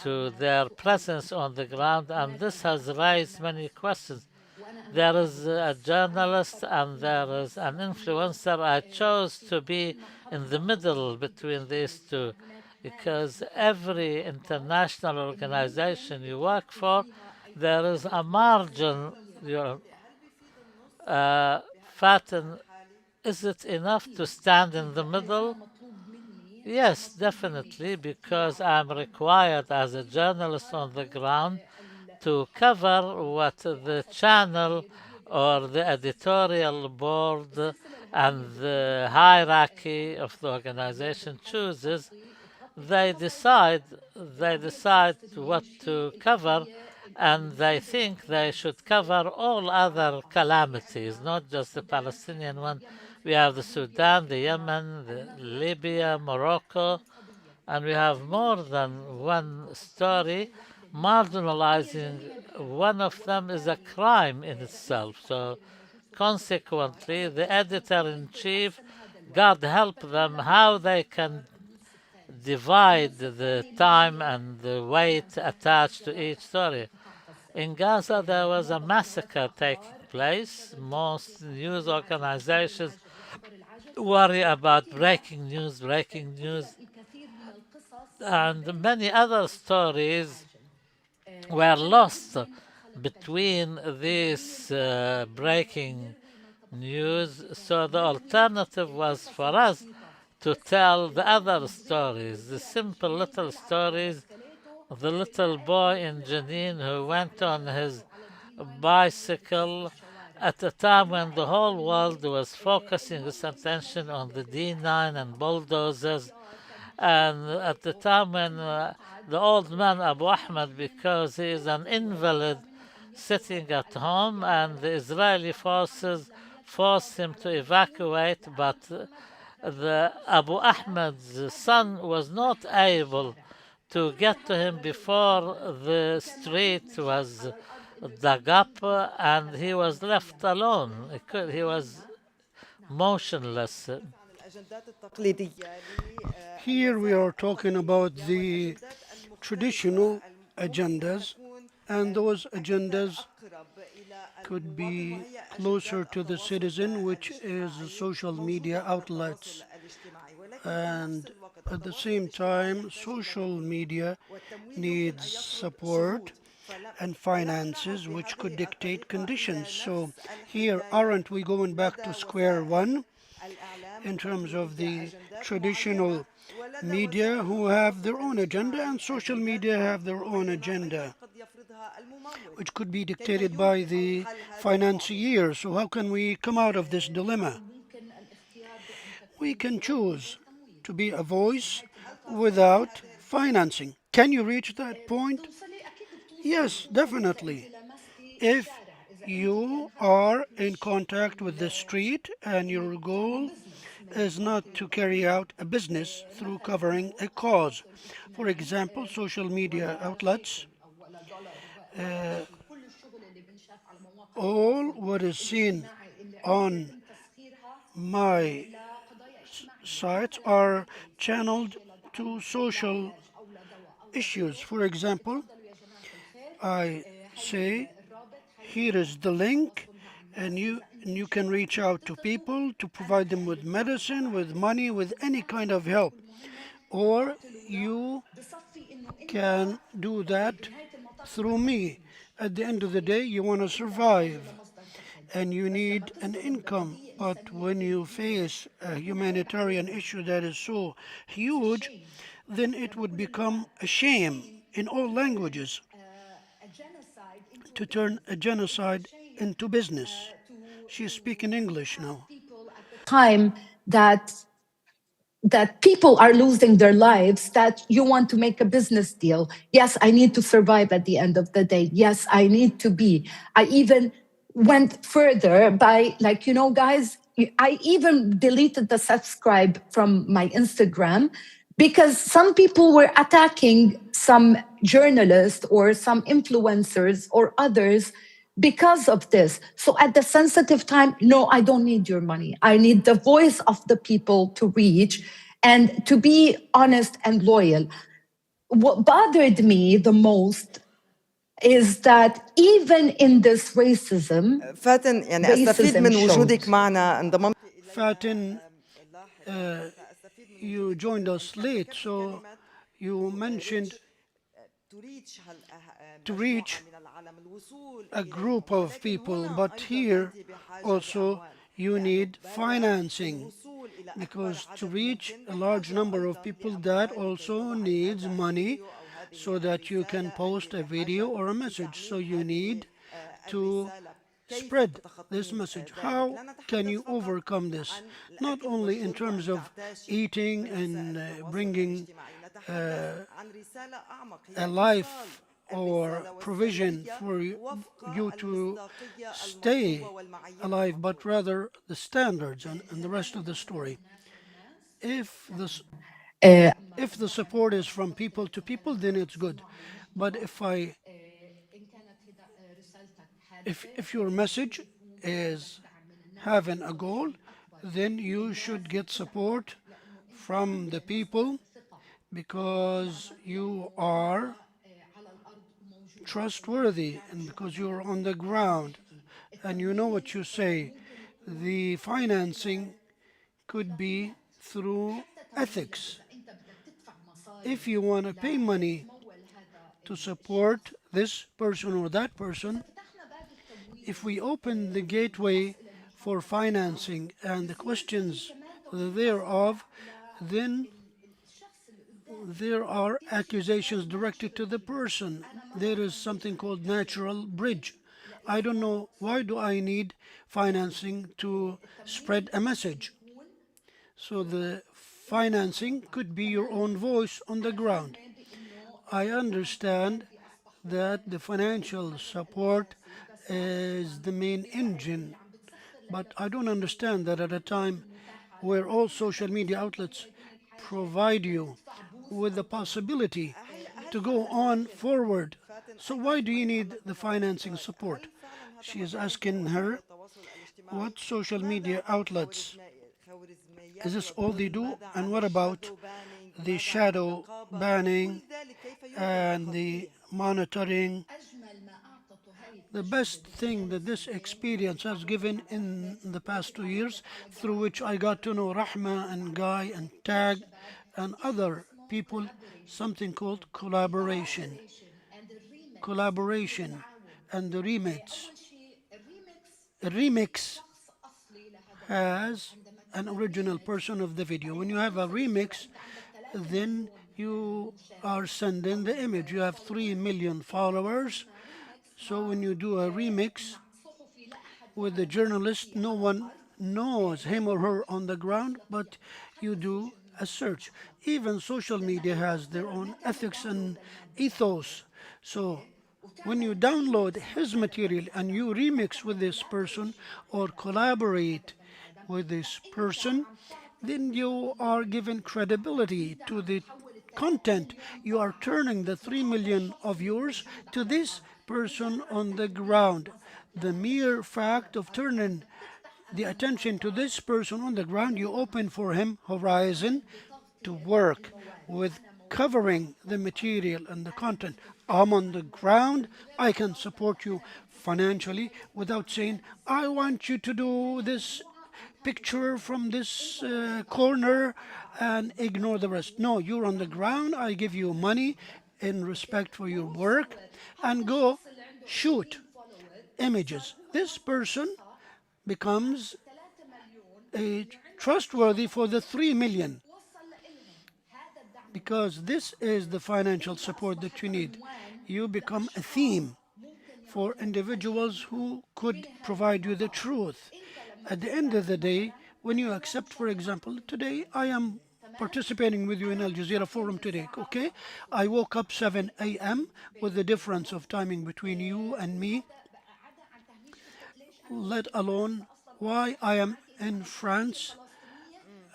to their presence on the ground, and this has raised many questions. There is a journalist and there is an influencer. I chose to be in the middle between these two because every international organization you work for, there is a margin. Fatin, is it enough to stand in the middle? Yes, definitely, because I'm required as a journalist on the ground to cover what the channel or the editorial board and the hierarchy of the organization chooses. They decide what to cover, and they think they should cover all other calamities, not just the Palestinian one. We have the Sudan, the Yemen, the Libya, Morocco, and we have more than one story. Marginalizing one of them is a crime in itself. So consequently, the editor-in-chief, God help them, how they can divide the time and the weight attached to each story. In Gaza, there was a massacre taking place. Most news organizations worry about breaking news, and many other stories were lost between this breaking news. So the alternative was for us to tell the other stories, the simple little stories. The little boy in Jenin who went on his bicycle at a time when the whole world was focusing its attention on the D9 and bulldozers, and at the time when the old man Abu Ahmed, because he is an invalid sitting at home, and the Israeli forces forced him to evacuate, but the Abu Ahmed's son was not able to get to him before the street was dug up, and he was left alone. He was motionless. Here we are talking about the traditional agendas, and those agendas could be closer to the citizen, which is the social media outlets. And at the same time, social media needs support and finances, which could dictate conditions. So here, aren't we going back to square one in terms of the traditional media who have their own agenda and social media have their own agenda, which could be dictated by the financier? So how can we come out of this dilemma? We can choose to be a voice without financing. Can you reach that point? Yes, definitely. If you are in contact with the street and your goal is not to carry out a business through covering a cause. For example, social media outlets, all what is seen on my sites are channeled to social issues. For example, I say, here is the link, and you can reach out to people to provide them with medicine, with money, with any kind of help. Or you can do that through me. At the end of the day, you want to survive and you need an income. But when you face a humanitarian issue that is so huge, then it would become a shame in all languages to turn a genocide into business. She's speaking English now. Time that people are losing their lives, that you want to make a business deal. Yes, I need to survive at the end of the day. Yes, I need to be. I even went further by, like, guys, I even deleted the subscribe from my Instagram because some people were attacking some journalists or some influencers or others because of this. So at the sensitive time, no, I don't need your money. I need the voice of the people to reach and to be honest and loyal. What bothered me the most is that even in this racism, فاتن يعني استفيد من وجودك معنا انضممت Fatin, you joined us late, so you mentioned to reach a group of people, but here also you need financing, because to reach a large number of people, that also needs money so that you can post a video or a message. So you need to spread this message. How can you overcome this? Not only in terms of eating and bringing a life or provision for you to stay alive, but rather the standards and the rest of the story. If this if the support is from people to people, then it's good. But if your message is having a goal, then you should get support from the people because you are trustworthy and because you're on the ground. And you know what you say, the financing could be through ethics. If you want to pay money to support this person or that person, if we open the gateway for financing and the questions thereof, then there are accusations directed to the person. There is something called natural bridge. I don't know, why do I need financing to spread a message? So the financing could be your own voice on the ground. I understand that the financial support is the main engine, but I don't understand that at a time where all social media outlets provide you with the possibility to go on forward. So why do you need the financing support? She is asking her, what social media outlets, is this all they do? And what about the shadow banning and the monitoring? The best thing that this experience has given in the past 2 years, through which I got to know Rahma and Guy and Tag and other people, something called collaboration. Collaboration and the remix. A remix has an original person of the video. When you have a remix, then you are sending the image. You have 3 million followers. So when you do a remix with the journalist, no one knows him or her on the ground, but you do a search. Even social media has their own ethics and ethos. So when you download his material and you remix with this person or collaborate with this person, then you are giving credibility to the content. You are turning the 3 million of yours to this person on the ground. The mere fact of turning the attention to this person on the ground, you open for him horizon to work with covering the material and the content. I'm on the ground, I can support you financially without saying, I want you to do this picture from this corner and ignore the rest. No, you're on the ground, I give you money in respect for your work, and go shoot images. This person becomes trustworthy for the 3 million, because this is the financial support that you need. You become a theme for individuals who could provide you the truth. At the end of the day, when you accept, for example, today I am participating with you in Al Jazeera forum today, okay? I woke up 7 a.m. with the difference of timing between you and me, let alone why I am in France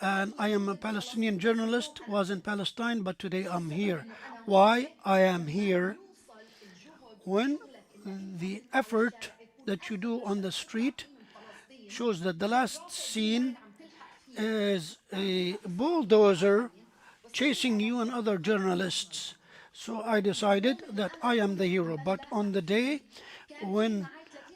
and I am a Palestinian journalist, was in Palestine, but today I'm here. Why I am here? When the effort that you do on the street shows that the last scene is a bulldozer chasing you and other journalists. So I decided that I am the hero. But on the day when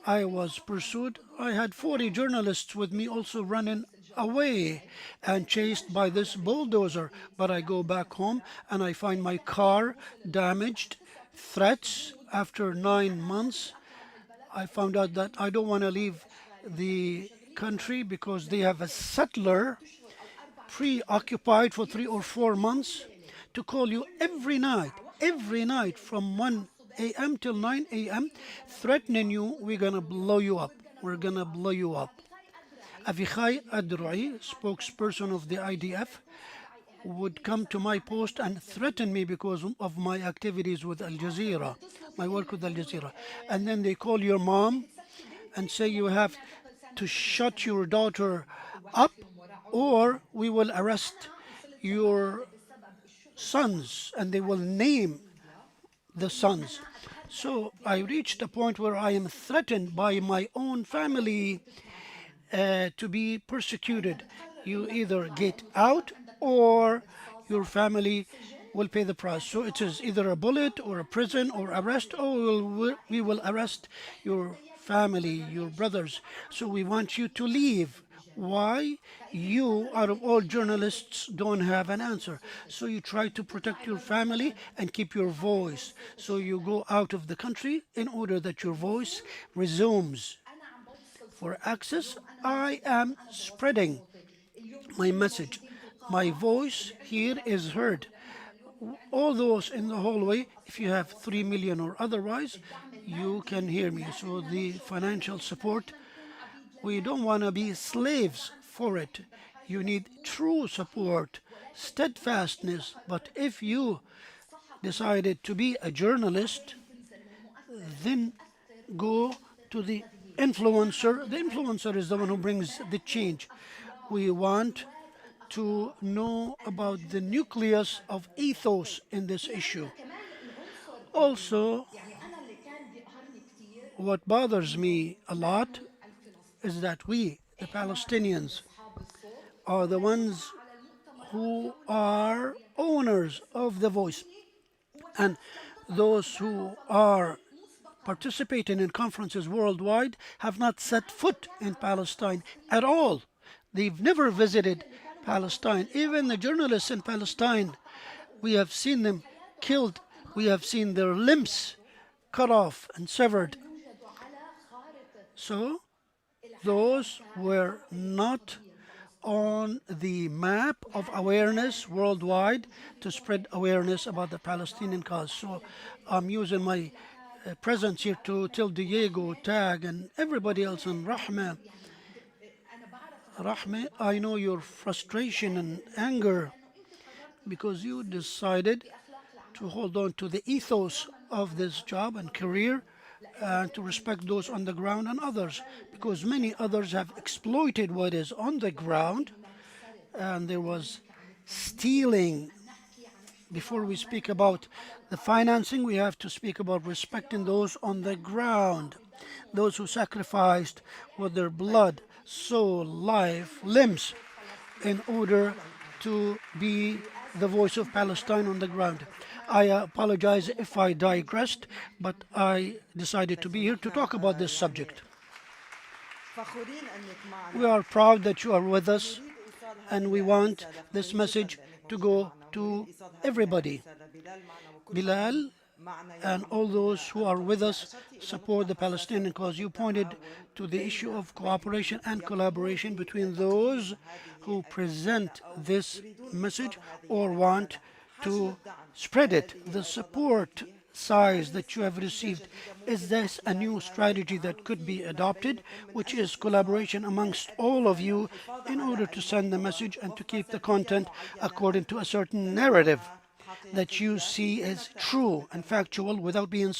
I was pursued, I had 40 journalists with me also running away and chased by this bulldozer. But I go back home and I find my car damaged, threats after 9 months. I found out that I don't want to leave the country because they have a settler preoccupied for 3 or 4 months to call you every night from 1 a.m. till 9 a.m., threatening you, we're going to blow you up. We're going to blow you up. Avichai Adroi, spokesperson of the IDF, would come to my post and threaten me because of my activities with Al Jazeera, my work with Al Jazeera. And then they call your mom and say you have to shut your daughter up or we will arrest your sons, and they will name the sons. So I reached a point where I am threatened by my own family to be persecuted. You either get out or your family will pay the price. So it is either a bullet or a prison or arrest, or we will arrest your family, your brothers. So we want you to leave. Why? You, out of all journalists, don't have an answer. So you try to protect your family and keep your voice. So you go out of the country in order that your voice resumes. For access, I am spreading my message. My voice here is heard. All those in the hallway, if you have 3 million or otherwise, you can hear me. So the financial support, we don't want to be slaves for it. You need true support, steadfastness. But if you decided to be a journalist, then go to the influencer. The influencer is the one who brings the change. We want to know about the nucleus of ethos in this issue. Also, what bothers me a lot is that we, the Palestinians, are the ones who are owners of the voice. And those who are participating in conferences worldwide have not set foot in Palestine at all. They've never visited Palestine. Even the journalists in Palestine, we have seen them killed. We have seen their limbs cut off and severed. So those were not on the map of awareness worldwide to spread awareness about the Palestinian cause. So I'm using my presence here to tell Diego, Tag, and everybody else, and Rahma. Rahma, I know your frustration and anger because you decided to hold on to the ethos of this job and career and to respect those on the ground and others, because many others have exploited what is on the ground, and there was stealing. Before we speak about the financing, we have to speak about respecting those on the ground, those who sacrificed with their blood, soul, life, limbs, in order to be the voice of Palestine on the ground. I apologize if I digressed, but I decided to be here to talk about this subject. We are proud that you are with us, and we want this message to go to everybody. Bilal and all those who are with us support the Palestinian cause. You pointed to the issue of cooperation and collaboration between those who present this message or want to spread it. The support size that you have received, is this a new strategy that could be adopted, which is collaboration amongst all of you in order to send the message and to keep the content according to a certain narrative that you see as true and factual without being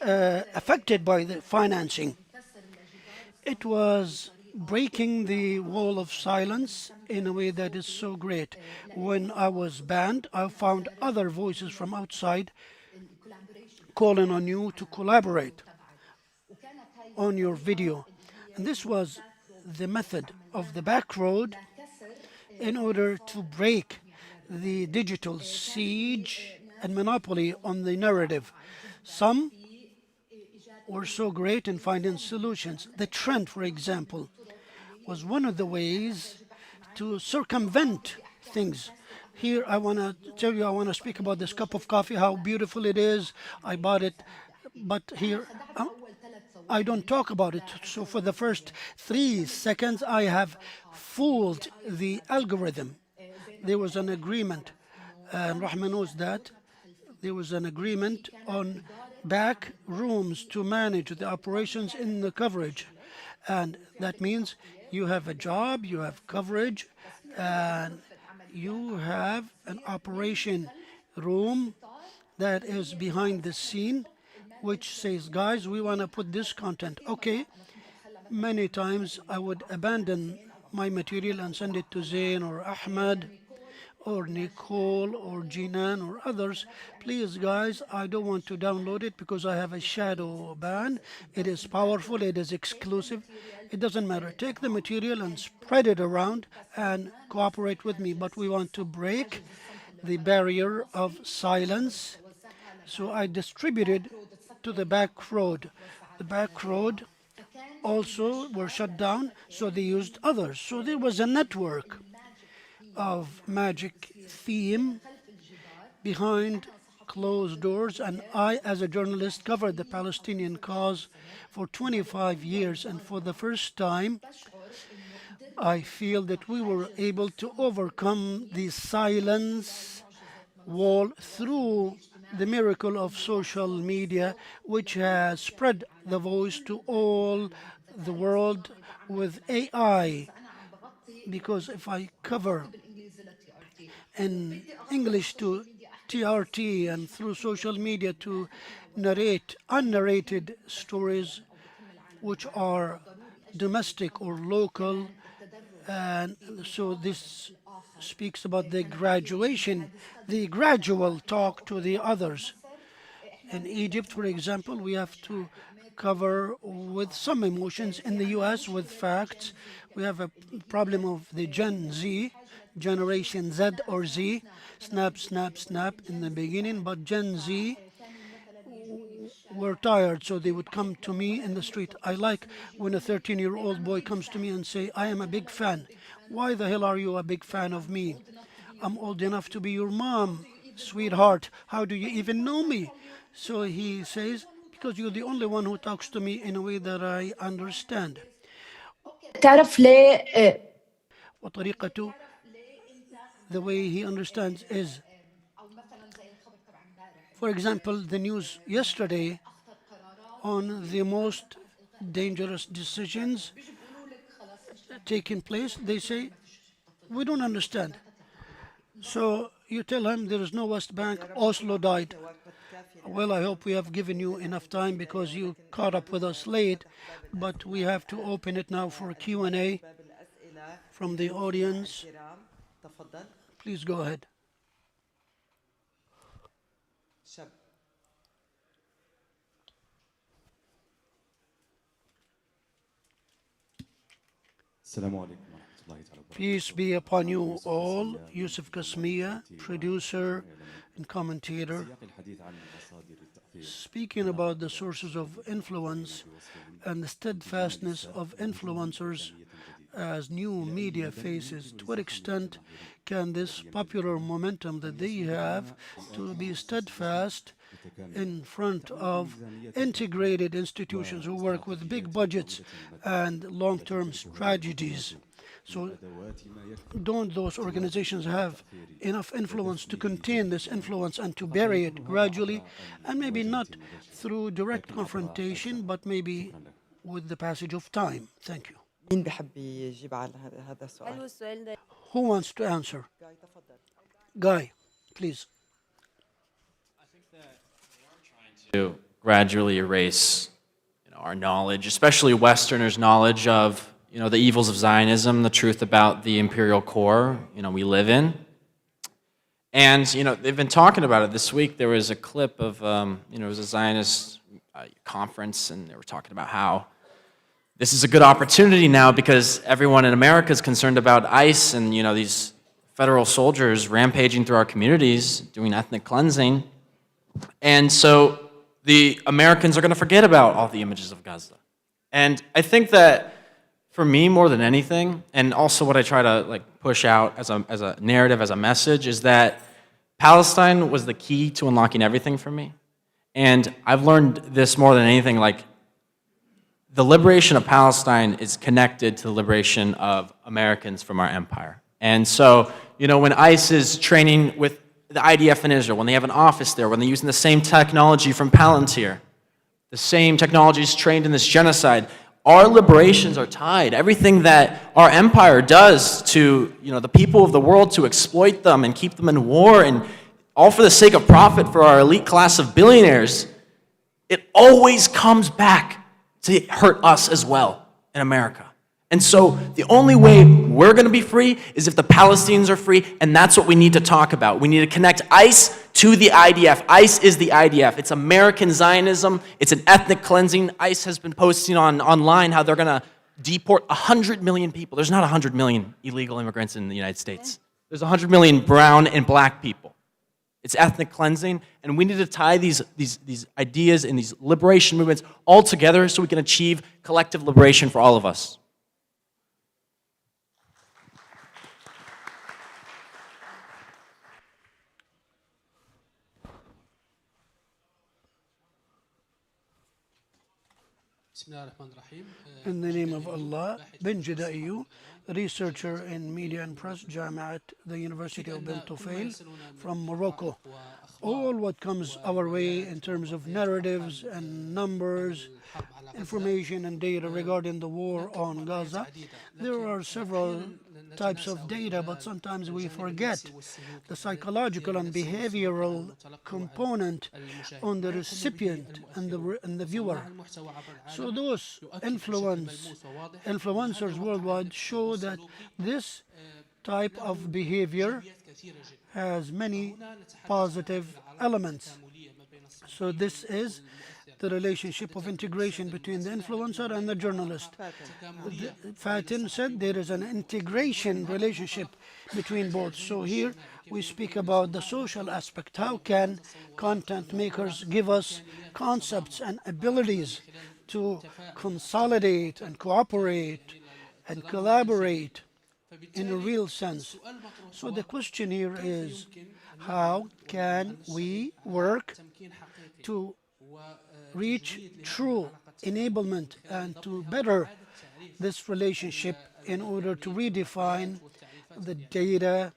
affected by the financing? It was breaking the wall of silence in a way that is so great. When I was banned, I found other voices from outside calling on you to collaborate on your video. And this was the method of the back road in order to break the digital siege and monopoly on the narrative. Some were so great in finding solutions. The trend, for example, was one of the ways to circumvent things. Here, I want to tell you, I want to speak about this cup of coffee, how beautiful it is. I bought it, but here, I don't talk about it. So for the first 3 seconds, I have fooled the algorithm. There was an agreement, and Rahman knows that. There was an agreement on back rooms to manage the operations in the coverage. And that means you have a job, you have coverage, and you have an operation room that is behind the scene, which says, guys, we want to put this content. Okay. Many times I would abandon my material and send it to Zain or Ahmed or Nicole or Jinan or others. Please, guys, I don't want to download it because I have a shadow ban. It is powerful, it is exclusive. It doesn't matter. Take the material and spread it around and cooperate with me. But we want to break the barrier of silence. So I distributed to the back road. The back road also were shut down, so they used others. So there was a network of magic theme behind closed doors, and I, as a journalist, covered the Palestinian cause for 25 years, and for the first time, I feel that we were able to overcome the silence wall through the miracle of social media, which has spread the voice to all the world with AI. Because if I cover in English to TRT and through social media to narrate unnarrated stories which are domestic or local, and so this speaks about the graduation, the gradual talk to the others. In Egypt, for example, we have to cover with some emotions. In the US, with facts, we have a problem of the Gen Z, Generation Z or Z, snap, snap, snap in the beginning, but Gen Z were tired, so they would come to me in the street. I like when a 13-year-old boy comes to me and say, I am a big fan. Why the hell are you a big fan of me? I'm old enough to be your mom, sweetheart. How do you even know me? So he says, because you're the only one who talks to me in a way that I understand. تعرف ليه وطريقته, the way he understands is, for example, the news yesterday on the most dangerous decisions taking place, they say, we don't understand. So you tell him there is no West Bank, Oslo died. Well, I hope we have given you enough time because you caught up with us late, but we have to open it now for Q&A from the audience. Please go ahead. Peace be upon you all. Yusuf Kasmiya, producer and commentator. Speaking about the sources of influence and the steadfastness of influencers as new media faces, to what extent can this popular momentum that they have to be steadfast in front of integrated institutions who work with big budgets and long-term strategies? So don't those organizations have enough influence to contain this influence and to bury it gradually, and maybe not through direct confrontation, but maybe with the passage of time? Thank you. مين بحب يجيب على هذا السؤال؟ Who wants to answer? Guy, please. To gradually erase our knowledge, especially Westerners' knowledge of the evils of Zionism, the truth about the imperial core we live in. And they've been talking about it this week. There was a clip of it was a Zionist conference, and they were talking about how this is a good opportunity now because everyone in America is concerned about ICE and these federal soldiers rampaging through our communities, doing ethnic cleansing. And so the Americans are going to forget about all the images of Gaza. And I think that for me, more than anything, and also what I try to push out as a narrative, as a message, is that Palestine was the key to unlocking everything for me. And I've learned this more than anything, the liberation of Palestine is connected to the liberation of Americans from our empire. And so, when ICE is training with the IDF in Israel, when they have an office there, when they're using the same technology from Palantir, the same technologies trained in this genocide, our liberations are tied. Everything that our empire does to the people of the world to exploit them and keep them in war, and all for the sake of profit for our elite class of billionaires, it always comes back to hurt us as well in America. And so the only way we're going to be free is if the Palestinians are free, and that's what we need to talk about. We need to connect ICE to the IDF. ICE is the IDF. It's American Zionism. It's an ethnic cleansing. ICE has been posting online how they're going to deport 100 million people. There's not 100 million illegal immigrants in the United States. There's 100 million brown and black people. It's ethnic cleansing, and we need to tie these ideas and these liberation movements all together so we can achieve collective liberation for all of us. In the name of Allah, Ben Jadaiyu, researcher in media and press, Jamiat, the University of Ben Tufail from Morocco. All what comes our way in terms of narratives and numbers, information and data regarding the war on Gaza, there are several types of data, but sometimes we forget the psychological and behavioral component on the recipient and the viewer. So those influencers worldwide show that this type of behavior has many positive elements. So this is the relationship of integration between the influencer and the journalist. Fatin said there is an integration relationship between both. So here we speak about the social aspect. How can content makers give us concepts and abilities to consolidate and cooperate and collaborate in a real sense? So the question here is, how can we work to reach true enablement and to better this relationship in order to redefine the data,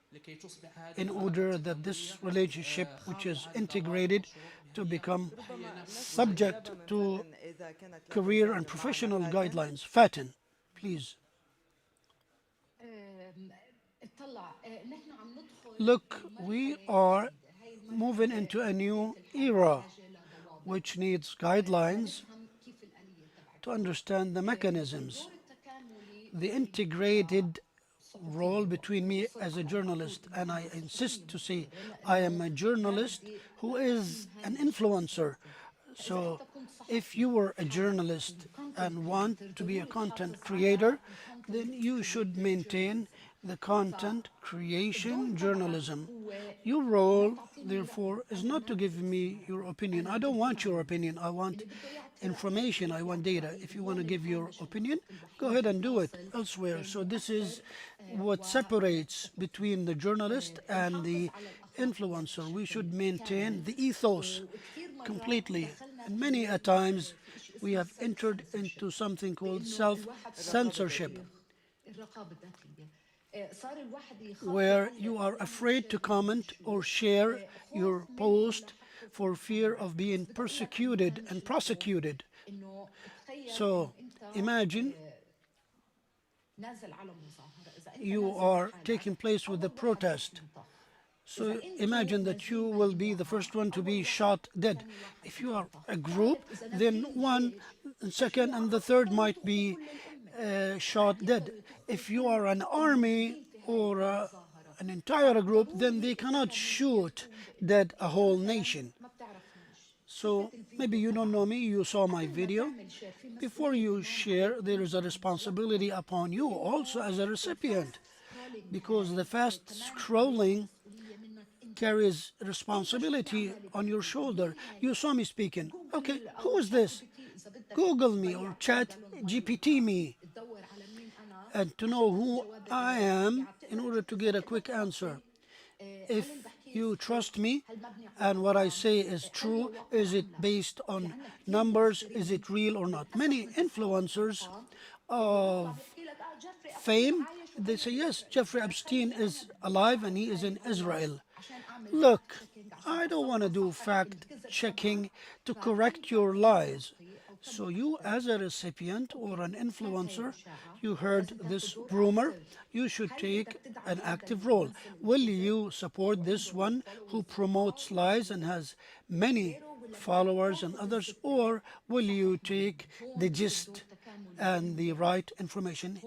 in order that this relationship, which is integrated, to become subject to career and professional guidelines. Fatin, please. Look, we are moving into a new era which needs guidelines to understand the mechanisms. The integrated role between me as a journalist, and I insist to say I am a journalist who is an influencer. So if you were a journalist and want to be a content creator, then you should maintain the content creation journalism. Your role, therefore, is not to give me your opinion. I don't want your opinion. I want information. I want data. If you want to give your opinion, go ahead and do it elsewhere. So this is what separates between the journalist and the influencer. We should maintain the ethos completely. And many a times we have entered into something called self-censorship, where you are afraid to comment or share your post for fear of being persecuted and prosecuted. So imagine you are taking place with the protest. So imagine that you will be the first one to be shot dead. If you are a group, then one, second, and the third might be shot dead. If you are an army or an entire group, then they cannot shoot dead a whole nation. So maybe you don't know me, you saw my video. Before you share, there is a responsibility upon you also as a recipient, because the fast scrolling carries responsibility on your shoulder. You saw me speaking. Okay, who is this? Google me or chat GPT me, and to know who I am in order to get a quick answer. If you trust me and what I say is true, is it based on numbers, is it real or not? Many influencers of fame, they say, yes, Jeffrey Epstein is alive and he is in Israel. Look, I don't want to do fact checking to correct your lies. So you as a recipient or an influencer, you heard this rumor, you should take an active role. Will you support this one who promotes lies and has many followers and others, or will you take the gist and the right information?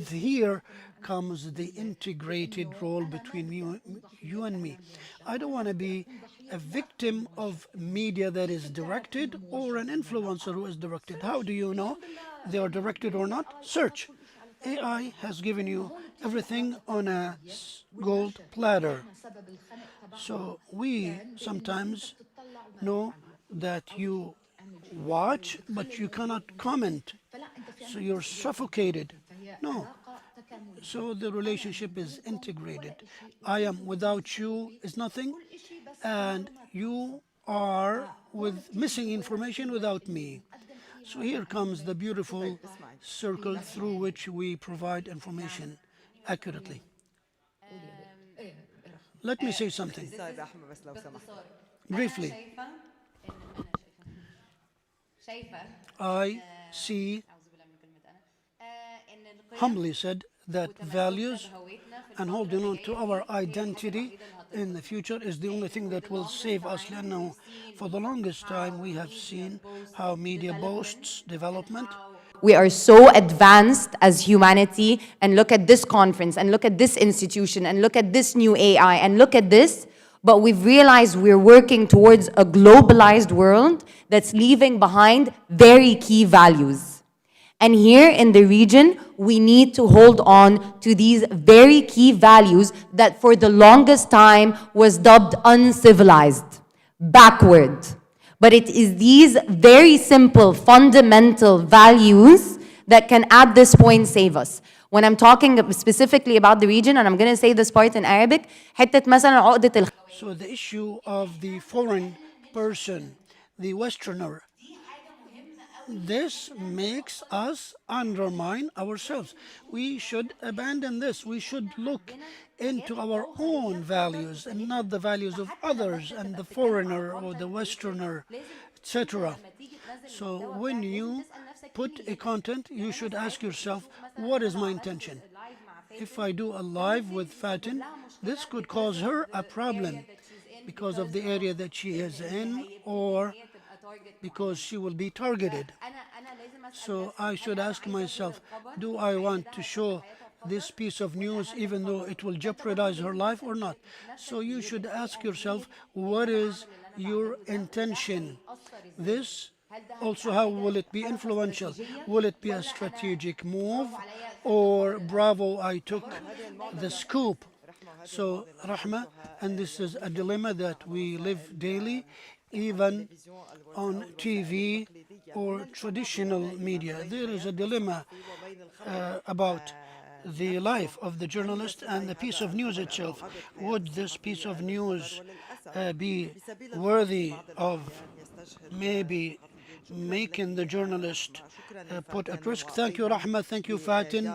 Here comes the integrated role between you and me. I don't want to be a victim of media that is directed or an influencer who is directed. How do you know they are directed or not? Search. AI has given you everything on a gold platter. So we sometimes know that you watch, but you cannot comment. So you're suffocated. No. So the relationship is integrated. I am without you is nothing, and you are with missing information without me. So here comes the beautiful circle through which we provide information accurately. Let me say something باختصار رحمة بس لو سمحت. briefly. I see, humbly said, that values and holding on to our identity in the future is the only thing that will save us. لأنه for the longest time we have seen how media boasts development. We are so advanced as humanity, and look at this conference, and look at this institution, and look at this new AI, and look at this. But we've realized we're working towards a globalized world that's leaving behind very key values. And here in the region, we need to hold on to these very key values that for the longest time was dubbed uncivilized, backward. But it is these very simple, fundamental values that can, at this point, save us. When I'm talking specifically about the region, and I'm going to say this part in Arabic, حتة مثلا عقدة So the issue of the foreign person, the Westerner, this makes us undermine ourselves. We should abandon this. We should look into our own values and not the values of others and the foreigner or the Westerner, etc. So when you put a content, you should ask yourself, what is my intention? If I do a live with Fatin, this could cause her a problem because of the area that she is in, or because she will be targeted. So I should ask myself, do I want to show this piece of news even though it will jeopardize her life or not? So you should ask yourself, what is your intention? This also, how will it be influential? Will it be a strategic move, or bravo, I took the scoop? So Rahma, and this is a dilemma that we live daily, even on TV or traditional media. There is a dilemma about the life of the journalist and the piece of news itself. Would this piece of news be worthy of maybe making the journalist put at risk? Thank you, Rahma. Thank you, Fatin.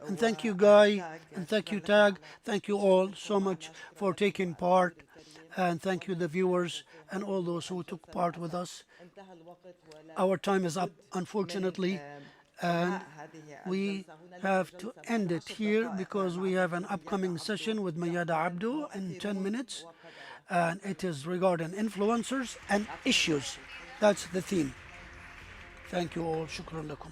And thank you, Guy. And thank you, Tag. Thank you all so much for taking part. And thank you, the viewers, and all those who took part with us. Our time is up, unfortunately, and we have to end it here because we have an upcoming session with Mayada Abdo in 10 minutes, and it is regarding influencers and issues. That's the theme. Thank you all. Shukran lakum.